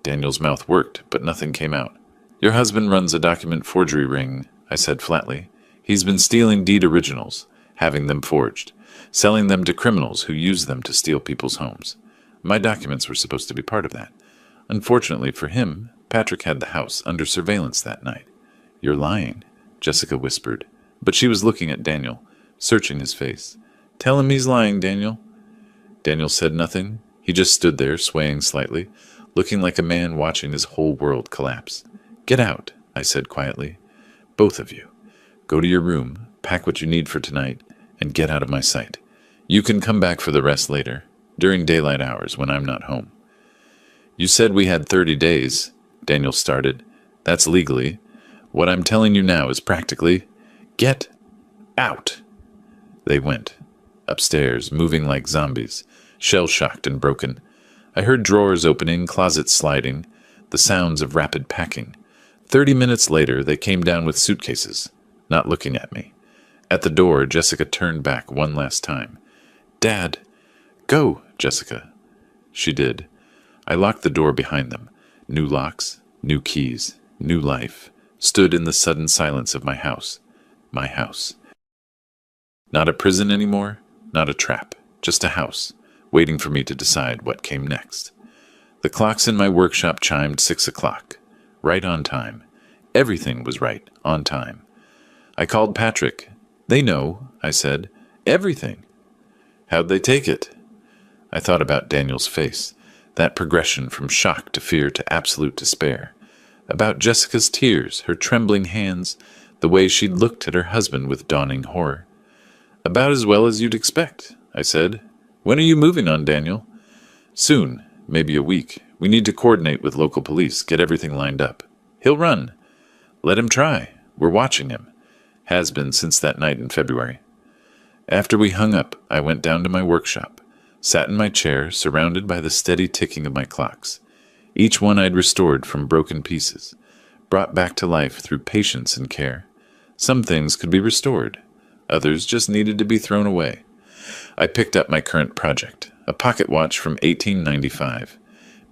Daniel's mouth worked, but nothing came out. Your husband runs a document forgery ring, I said flatly. He's been stealing deed originals, having them forged, selling them to criminals who use them to steal people's homes. My documents were supposed to be part of that. Unfortunately for him, Patrick had the house under surveillance that night. You're lying, Jessica whispered, but she was looking at Daniel, searching his face. Tell him he's lying, Daniel. Daniel said nothing. He just stood there, swaying slightly, looking like a man watching his whole world collapse. Get out, I said quietly. Both of you. Go to your room, pack what you need for tonight, and get out of my sight. You can come back for the rest later, during daylight hours when I'm not home. You said we had 30 days, Daniel started. That's legally. What I'm telling you now is practically, get out. They went. Upstairs, moving like zombies, shell-shocked and broken. I heard drawers opening, closets sliding, the sounds of rapid packing. 30 minutes later, they came down with suitcases, not looking at me. At the door, Jessica turned back one last time. Dad, go, Jessica. She did. I locked the door behind them. New locks, new keys, new life. stood in the sudden silence of my house. My house. Not a prison anymore, not a trap, just a house, waiting for me to decide what came next. The clocks in my workshop chimed 6 o'clock, right on time. Everything was right, on time. I called Patrick. "They know," I said. "Everything." "How'd they take it?" I thought about Daniel's face, that progression from shock to fear to absolute despair. About Jessica's tears, her trembling hands, the way she'd looked at her husband with dawning horror. "About as well as you'd expect," I said. "When are you moving on, Daniel?" "Soon, maybe a week. We need to coordinate with local police, get everything lined up." "He'll run." "Let him try. We're watching him. Has been since that night in February." After we hung up, I went down to my workshop, sat in my chair, surrounded by the steady ticking of my clocks. Each one I'd restored from broken pieces, brought back to life through patience and care. Some things could be restored. Others just needed to be thrown away. I picked up my current project, a pocket watch from 1895.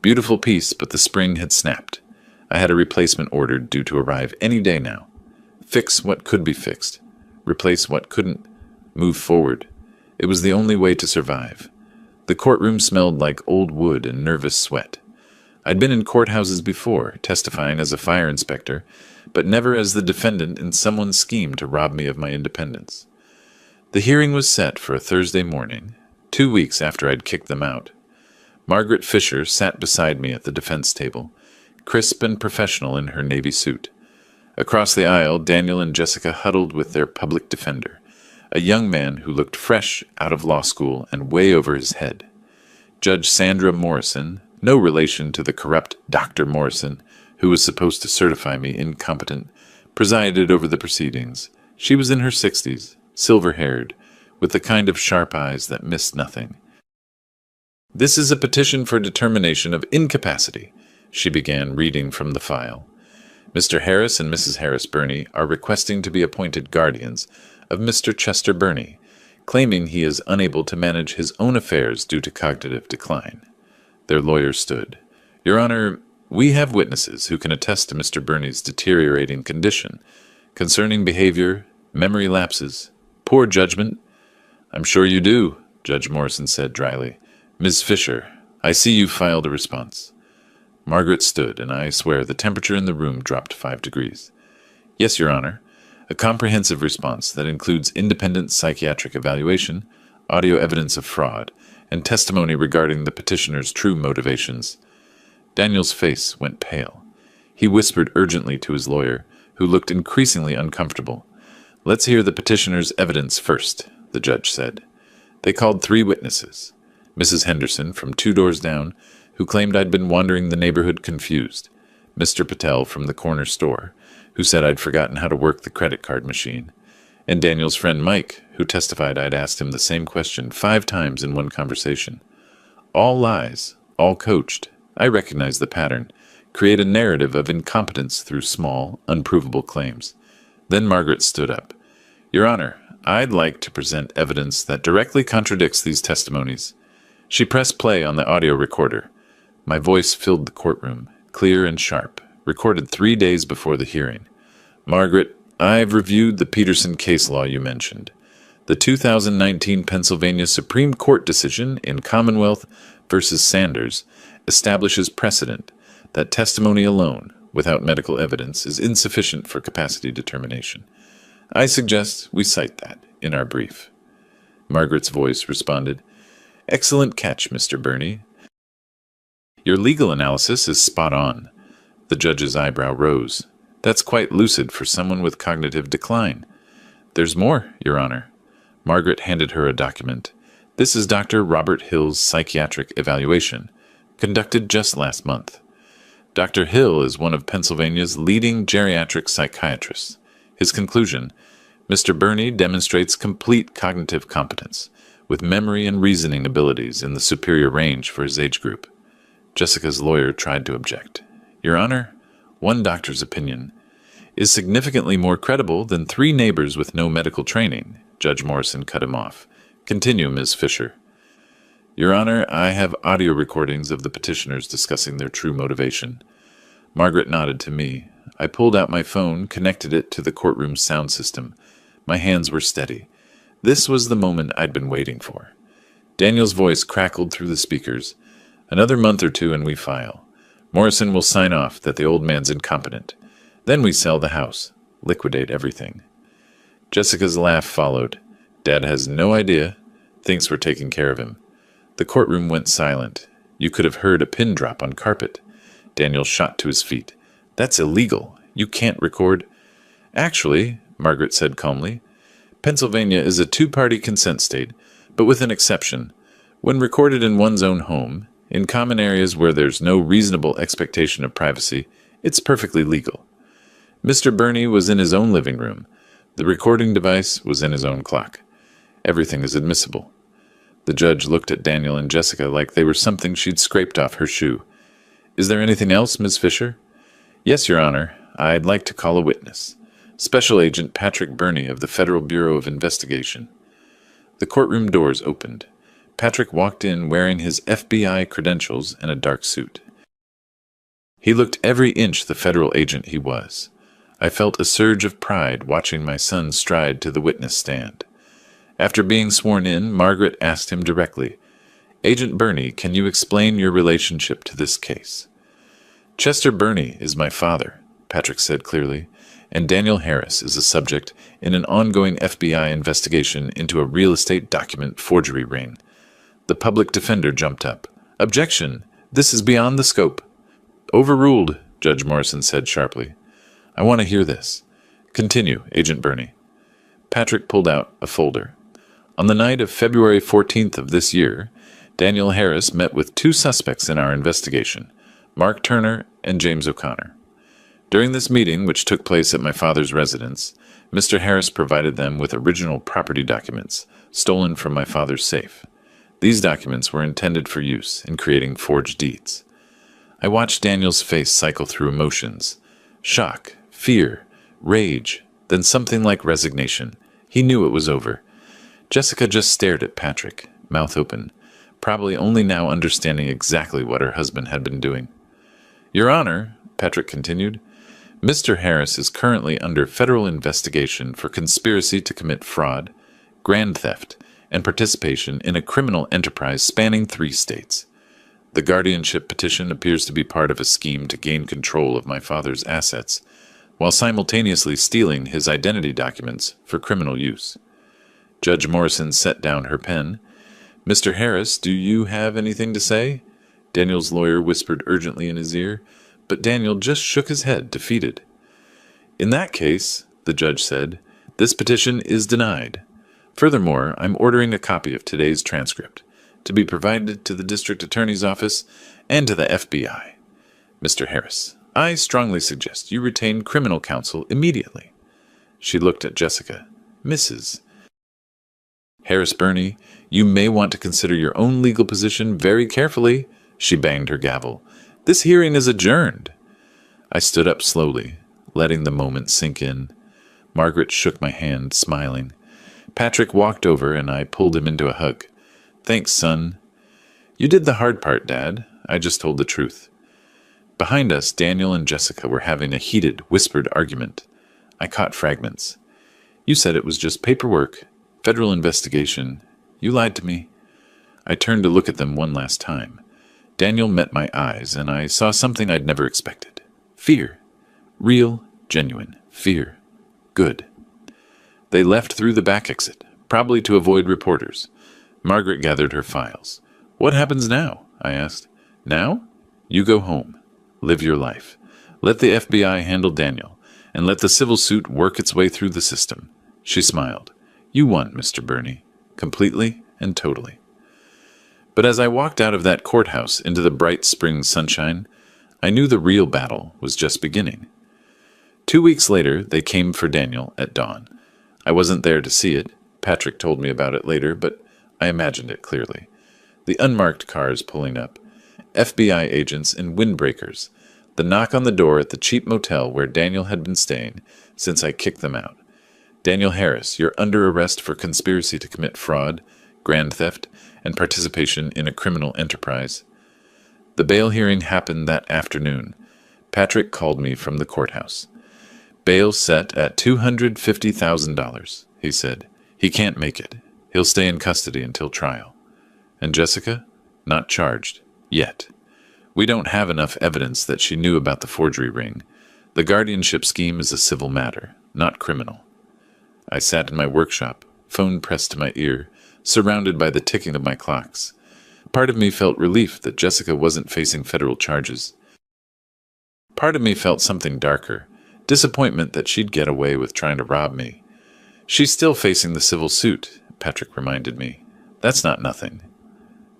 Beautiful piece, but the spring had snapped. I had a replacement ordered due to arrive any day now. Fix what could be fixed. Replace what couldn't. Move forward. It was the only way to survive. The courtroom smelled like old wood and nervous sweat. I'd been in courthouses before, testifying as a fire inspector, but never as the defendant in someone's scheme to rob me of my independence. The hearing was set for a Thursday morning, 2 weeks after I'd kicked them out. Margaret Fisher sat beside me at the defense table, crisp and professional in her navy suit. Across the aisle, Daniel and Jessica huddled with their public defender, a young man who looked fresh out of law school and way over his head. Judge Sandra Morrison, no relation to the corrupt Dr. Morrison, who was supposed to certify me incompetent, presided over the proceedings. She was in her 60s, silver-haired, with the kind of sharp eyes that missed nothing. "This is a petition for determination of incapacity," she began reading from the file. "Mr. Harris and Mrs. Harris Burney are requesting to be appointed guardians of Mr. Chester Burney, claiming he is unable to manage his own affairs due to cognitive decline." Their lawyer stood. "Your Honor, we have witnesses who can attest to Mr. Burney's deteriorating condition, concerning behavior, memory lapses, poor judgment." "I'm sure you do," Judge Morrison said dryly. "Ms. Fisher, I see you filed a response." Margaret stood, and I swear the temperature in the room dropped 5 degrees. "Yes, Your Honor. A comprehensive response that includes independent psychiatric evaluation, audio evidence of fraud, and testimony regarding the petitioner's true motivations." Daniel's face went pale. He whispered urgently to his lawyer, who looked increasingly uncomfortable. "Let's hear the petitioner's evidence first," the judge said. They called 3 witnesses. Mrs. Henderson from 2 doors down, who claimed I'd been wandering the neighborhood confused. Mr. Patel from the corner store, who said I'd forgotten how to work the credit card machine. And Daniel's friend Mike, who testified I'd asked him the same question 5 times in one conversation. All lies, all coached. I recognize the pattern. Create a narrative of incompetence through small, unprovable claims. Then Margaret stood up. "Your Honor, I'd like to present evidence that directly contradicts these testimonies." She pressed play on the audio recorder. My voice filled the courtroom, clear and sharp, recorded 3 days before the hearing. "Margaret, I've reviewed the Peterson case law you mentioned. The 2019 Pennsylvania Supreme Court decision in Commonwealth v. Sanders establishes precedent that testimony alone, without medical evidence, is insufficient for capacity determination. I suggest we cite that in our brief." Margaret's voice responded, "Excellent catch, Mr. Burney. Your legal analysis is spot on." The judge's eyebrow rose. "That's quite lucid for someone with cognitive decline." "There's more, Your Honor." Margaret handed her a document. "This is Dr. Robert Hill's psychiatric evaluation, conducted just last month. Dr. Hill is one of Pennsylvania's leading geriatric psychiatrists. His conclusion: Mr. Burney demonstrates complete cognitive competence, with memory and reasoning abilities in the superior range for his age group." Jessica's lawyer tried to object. "Your Honor, one doctor's opinion is significantly more credible than 3 neighbors with no medical training." Judge Morrison cut him off. "Continue, Ms. Fisher." "Your Honor, I have audio recordings of the petitioners discussing their true motivation." Margaret nodded to me. I pulled out my phone, connected it to the courtroom's sound system. My hands were steady. This was the moment I'd been waiting for. Daniel's voice crackled through the speakers. Another month or two and we file. Morrison will sign off that the old man's incompetent. Then we sell the house, liquidate everything. Jessica's laugh followed. Dad has no idea. Thinks we're taking care of him. The courtroom went silent. You could have heard a pin drop on carpet. Daniel shot to his feet. That's illegal. You can't record. Actually, Margaret said calmly, Pennsylvania is a two-party consent state, but with an exception. When recorded in one's own home, in common areas where there's no reasonable expectation of privacy, it's perfectly legal. Mr. Burney was in his own living room. The recording device was in his own clock. Everything is admissible. The judge looked at Daniel and Jessica like they were something she'd scraped off her shoe. Is there anything else, Ms. Fisher? Yes, Your Honor. I'd like to call a witness. Special Agent Patrick Burney of the Federal Bureau of Investigation. The courtroom doors opened. Patrick walked in wearing his FBI credentials and a dark suit. He looked every inch the federal agent he was. I felt a surge of pride watching my son stride to the witness stand. After being sworn in, Margaret asked him directly, Agent Burney, can you explain your relationship to this case? Chester Burney is my father, Patrick said clearly, and Daniel Harris is a subject in an ongoing FBI investigation into a real estate document forgery ring. The public defender jumped up. Objection! This is beyond the scope. Overruled, Judge Morrison said sharply. I want to hear this. Continue, Agent Burney. Patrick pulled out a folder. On the night of February 14th of this year, Daniel Harris met with two suspects in our investigation, Mark Turner and James O'Connor. During this meeting, which took place at my father's residence, Mr. Harris provided them with original property documents stolen from my father's safe. These documents were intended for use in creating forged deeds. I watched Daniel's face cycle through emotions. Shock, fear, rage, then something like resignation. He knew it was over. Jessica just stared at Patrick, mouth open, probably only now understanding exactly what her husband had been doing. Your Honor, Patrick continued, Mr. Harris is currently under federal investigation for conspiracy to commit fraud, grand theft, and participation in a criminal enterprise spanning 3 states. The guardianship petition appears to be part of a scheme to gain control of my father's assets, while simultaneously stealing his identity documents for criminal use. Judge Morrison set down her pen. Mr. Harris, do you have anything to say? Daniel's lawyer whispered urgently in his ear, but Daniel just shook his head, defeated. In that case, the judge said, this petition is denied. Furthermore, I'm ordering a copy of today's transcript to be provided to the district attorney's office and to the FBI. Mr. Harris, I strongly suggest you retain criminal counsel immediately. She looked at Jessica. Mrs. Harris Burney, you may want to consider your own legal position very carefully. She banged her gavel. This hearing is adjourned. I stood up slowly, letting the moment sink in. Margaret shook my hand, smiling. Patrick walked over and I pulled him into a hug. Thanks, son. You did the hard part, Dad. I just told the truth. Behind us, Daniel and Jessica were having a heated, whispered argument. I caught fragments. You said it was just paperwork, federal investigation. You lied to me. I turned to look at them one last time. Daniel met my eyes, and I saw something I'd never expected. Fear. Real, genuine fear. Good. They left through the back exit, probably to avoid reporters. Margaret gathered her files. What happens now? I asked. Now? You go home. Live your life. Let the FBI handle Daniel, and let the civil suit work its way through the system. She smiled. You won, Mr. Burney. Completely and totally. But as I walked out of that courthouse into the bright spring sunshine, I knew the real battle was just beginning. 2 weeks later, they came for Daniel at dawn. I wasn't there to see it. Patrick told me about it later, but I imagined it clearly. The unmarked cars pulling up, FBI agents in windbreakers, the knock on the door at the cheap motel where Daniel had been staying since I kicked them out. Daniel Harris, you're under arrest for conspiracy to commit fraud, grand theft, and participation in a criminal enterprise. The bail hearing happened that afternoon. Patrick called me from the courthouse. Bail set at $250,000, he said. He can't make it. He'll stay in custody until trial. And Jessica? Not charged. Yet. We don't have enough evidence that she knew about the forgery ring. The guardianship scheme is a civil matter, not criminal. I sat in my workshop, phone pressed to my ear, surrounded by the ticking of my clocks. Part of me felt relief that Jessica wasn't facing federal charges. Part of me felt something darker, disappointment that she'd get away with trying to rob me. She's still facing the civil suit, Patrick reminded me. That's not nothing.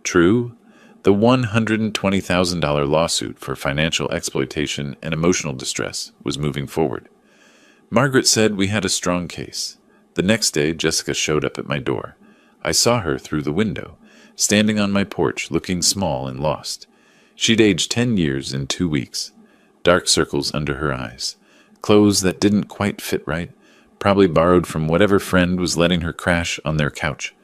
True, the $120,000 lawsuit for financial exploitation and emotional distress was moving forward. Margaret said we had a strong case. The next day, Jessica showed up at my door. I saw her through the window, standing on my porch, looking small and lost. She'd aged 10 years in 2 weeks. Dark circles under her eyes. Clothes that didn't quite fit right, probably borrowed from whatever friend was letting her crash on their couch.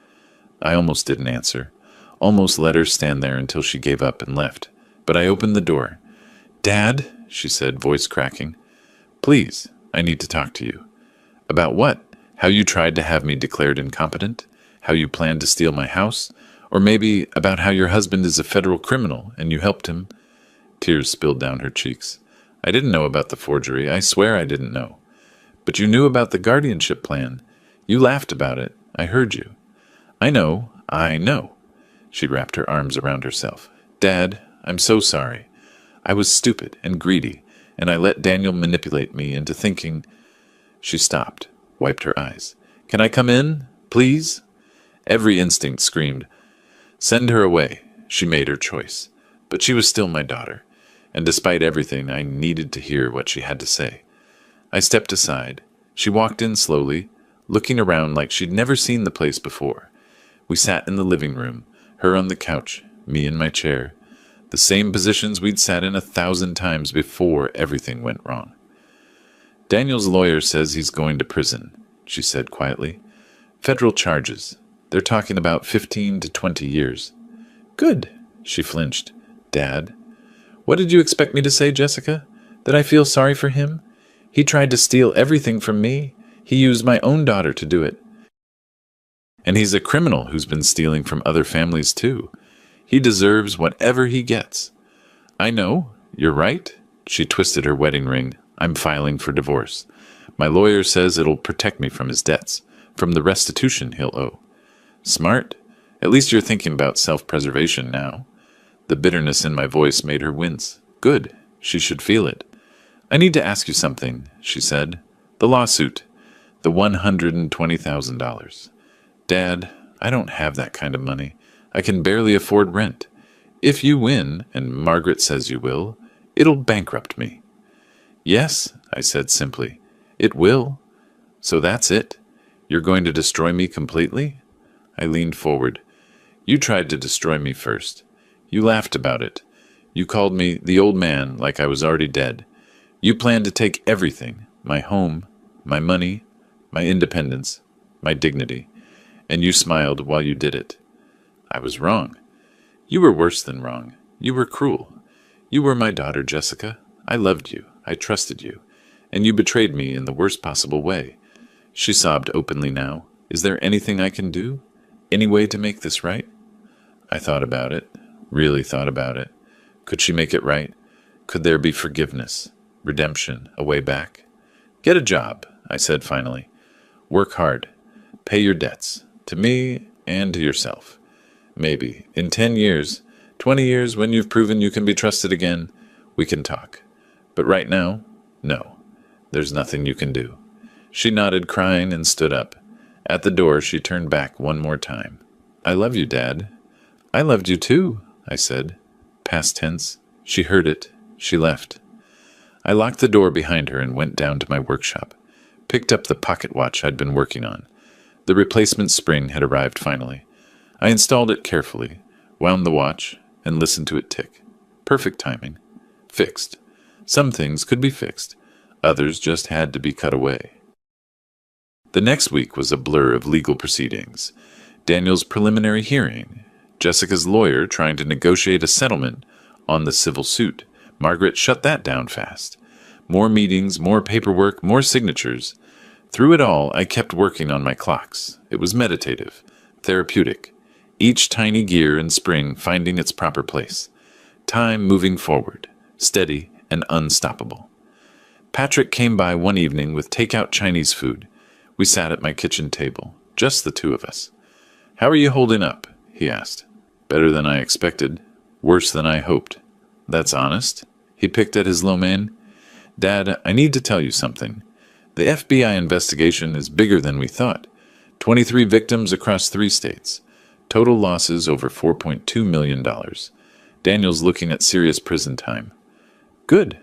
I almost didn't answer. Almost let her stand there until she gave up and left. But I opened the door. "Dad," she said, voice cracking. "Please, I need to talk to you." "About what? How you tried to have me declared incompetent? How you planned to steal my house? Or maybe about how your husband is a federal criminal and you helped him?" Tears spilled down her cheeks. "I didn't know about the forgery. I swear I didn't know." "But you knew about the guardianship plan. You laughed about it. I heard you." I know. She wrapped her arms around herself. "Dad, I'm so sorry. I was stupid and greedy, and I let Daniel manipulate me into thinking—" She stopped, wiped her eyes. "Can I come in? Please?" Every instinct screamed, "Send her away." She made her choice. But she was still my daughter, and despite everything, I needed to hear what she had to say. I stepped aside. She walked in slowly, looking around like she'd never seen the place before. We sat in the living room, her on the couch, me in my chair, the same positions we'd sat in 1,000 times before everything went wrong. "Daniel's lawyer says he's going to prison," she said quietly. "Federal charges. They're talking about 15 to 20 years. "Good," she flinched. "Dad." "What did you expect me to say, Jessica? That I feel sorry for him? He tried to steal everything from me. He used my own daughter to do it. And he's a criminal who's been stealing from other families too. He deserves whatever he gets." "I know. You're right." She twisted her wedding ring. "I'm filing for divorce. My lawyer says it'll protect me from his debts, from the restitution he'll owe." "Smart. At least you're thinking about self-preservation now." The bitterness in my voice made her wince. Good. She should feel it. "I need to ask you something," she said. "The lawsuit. The $120,000. Dad, I don't have that kind of money. I can barely afford rent. If you win, and Margaret says you will, it'll bankrupt me." "Yes," I said simply. "It will. So that's it. You're going to destroy me completely?" I leaned forward. "You tried to destroy me first. You laughed about it. You called me the old man like I was already dead. You planned to take everything, my home, my money, my independence, my dignity. And you smiled while you did it. I was wrong. You were worse than wrong. You were cruel. You were my daughter, Jessica. I loved you. I trusted you. And you betrayed me in the worst possible way." She sobbed openly now. "Is there anything I can do? Any way to make this right?" I thought about it. Really thought about it. Could she make it right? Could there be forgiveness, redemption, a way back? "Get a job," I said finally. "Work hard. Pay your debts. To me and to yourself. Maybe, in 10 years, 20 years, when you've proven you can be trusted again, we can talk. But right now, no. There's nothing you can do." She nodded, crying, and stood up. At the door, she turned back one more time. "I love you, Dad." "I loved you too," I said. Past tense. She heard it. She left. I locked the door behind her and went down to my workshop. Picked up the pocket watch I'd been working on. The replacement spring had arrived finally. I installed it carefully, wound the watch, and listened to it tick. Perfect timing. Fixed. Some things could be fixed. Others just had to be cut away. The next week was a blur of legal proceedings. Daniel's preliminary hearing, Jessica's lawyer trying to negotiate a settlement on the civil suit, Margaret shut that down fast. More meetings, more paperwork, more signatures. Through it all, I kept working on my clocks. It was meditative, therapeutic. Each tiny gear and spring finding its proper place. Time moving forward, steady and unstoppable. Patrick came by one evening with takeout Chinese food. We sat at my kitchen table, just the two of us. "How are you holding up?" he asked. "Better than I expected. Worse than I hoped." "That's honest." He picked at his lo mein. "Dad, I need to tell you something. The FBI investigation is bigger than we thought. 23 victims across 3 states. Total losses over $4.2 million. Daniel's looking at serious prison time." "Good."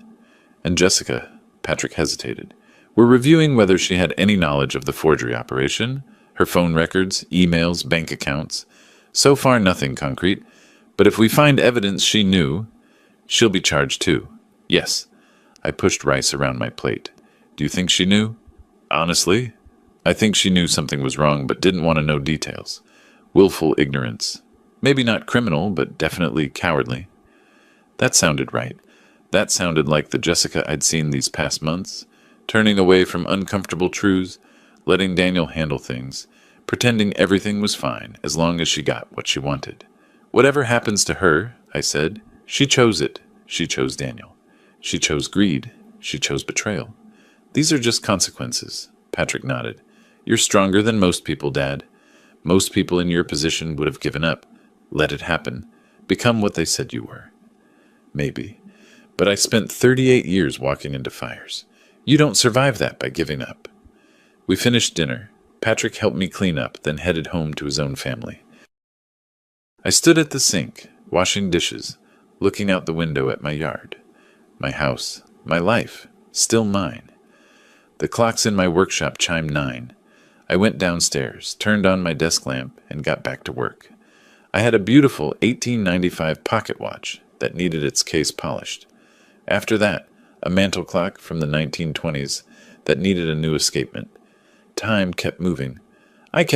"And Jessica," Patrick hesitated, "we're reviewing whether she had any knowledge of the forgery operation, her phone records, emails, bank accounts. So far, nothing concrete. But if we find evidence she knew, she'll be charged too." "Yes." I pushed rice around my plate. "Do you think she knew?" "Honestly, I think she knew something was wrong but didn't want to know details. Willful ignorance. Maybe not criminal, but definitely cowardly." That sounded right. That sounded like the Jessica I'd seen these past months, turning away from uncomfortable truths, letting Daniel handle things, pretending everything was fine as long as she got what she wanted. "Whatever happens to her," I said, "she chose it. She chose Daniel. She chose greed. She chose betrayal. These are just consequences." Patrick nodded. "You're stronger than most people, Dad. Most people in your position would have given up, let it happen, become what they said you were." "Maybe. But I spent 38 years walking into fires. You don't survive that by giving up." We finished dinner. Patrick helped me clean up, then headed home to his own family. I stood at the sink, washing dishes, looking out the window at my yard. My house, my life, still mine. The clocks in my workshop chimed 9. I went downstairs, turned on my desk lamp, and got back to work. I had a beautiful 1895 pocket watch that needed its case polished. After that, a mantel clock from the 1920s that needed a new escapement. Time kept moving. I kept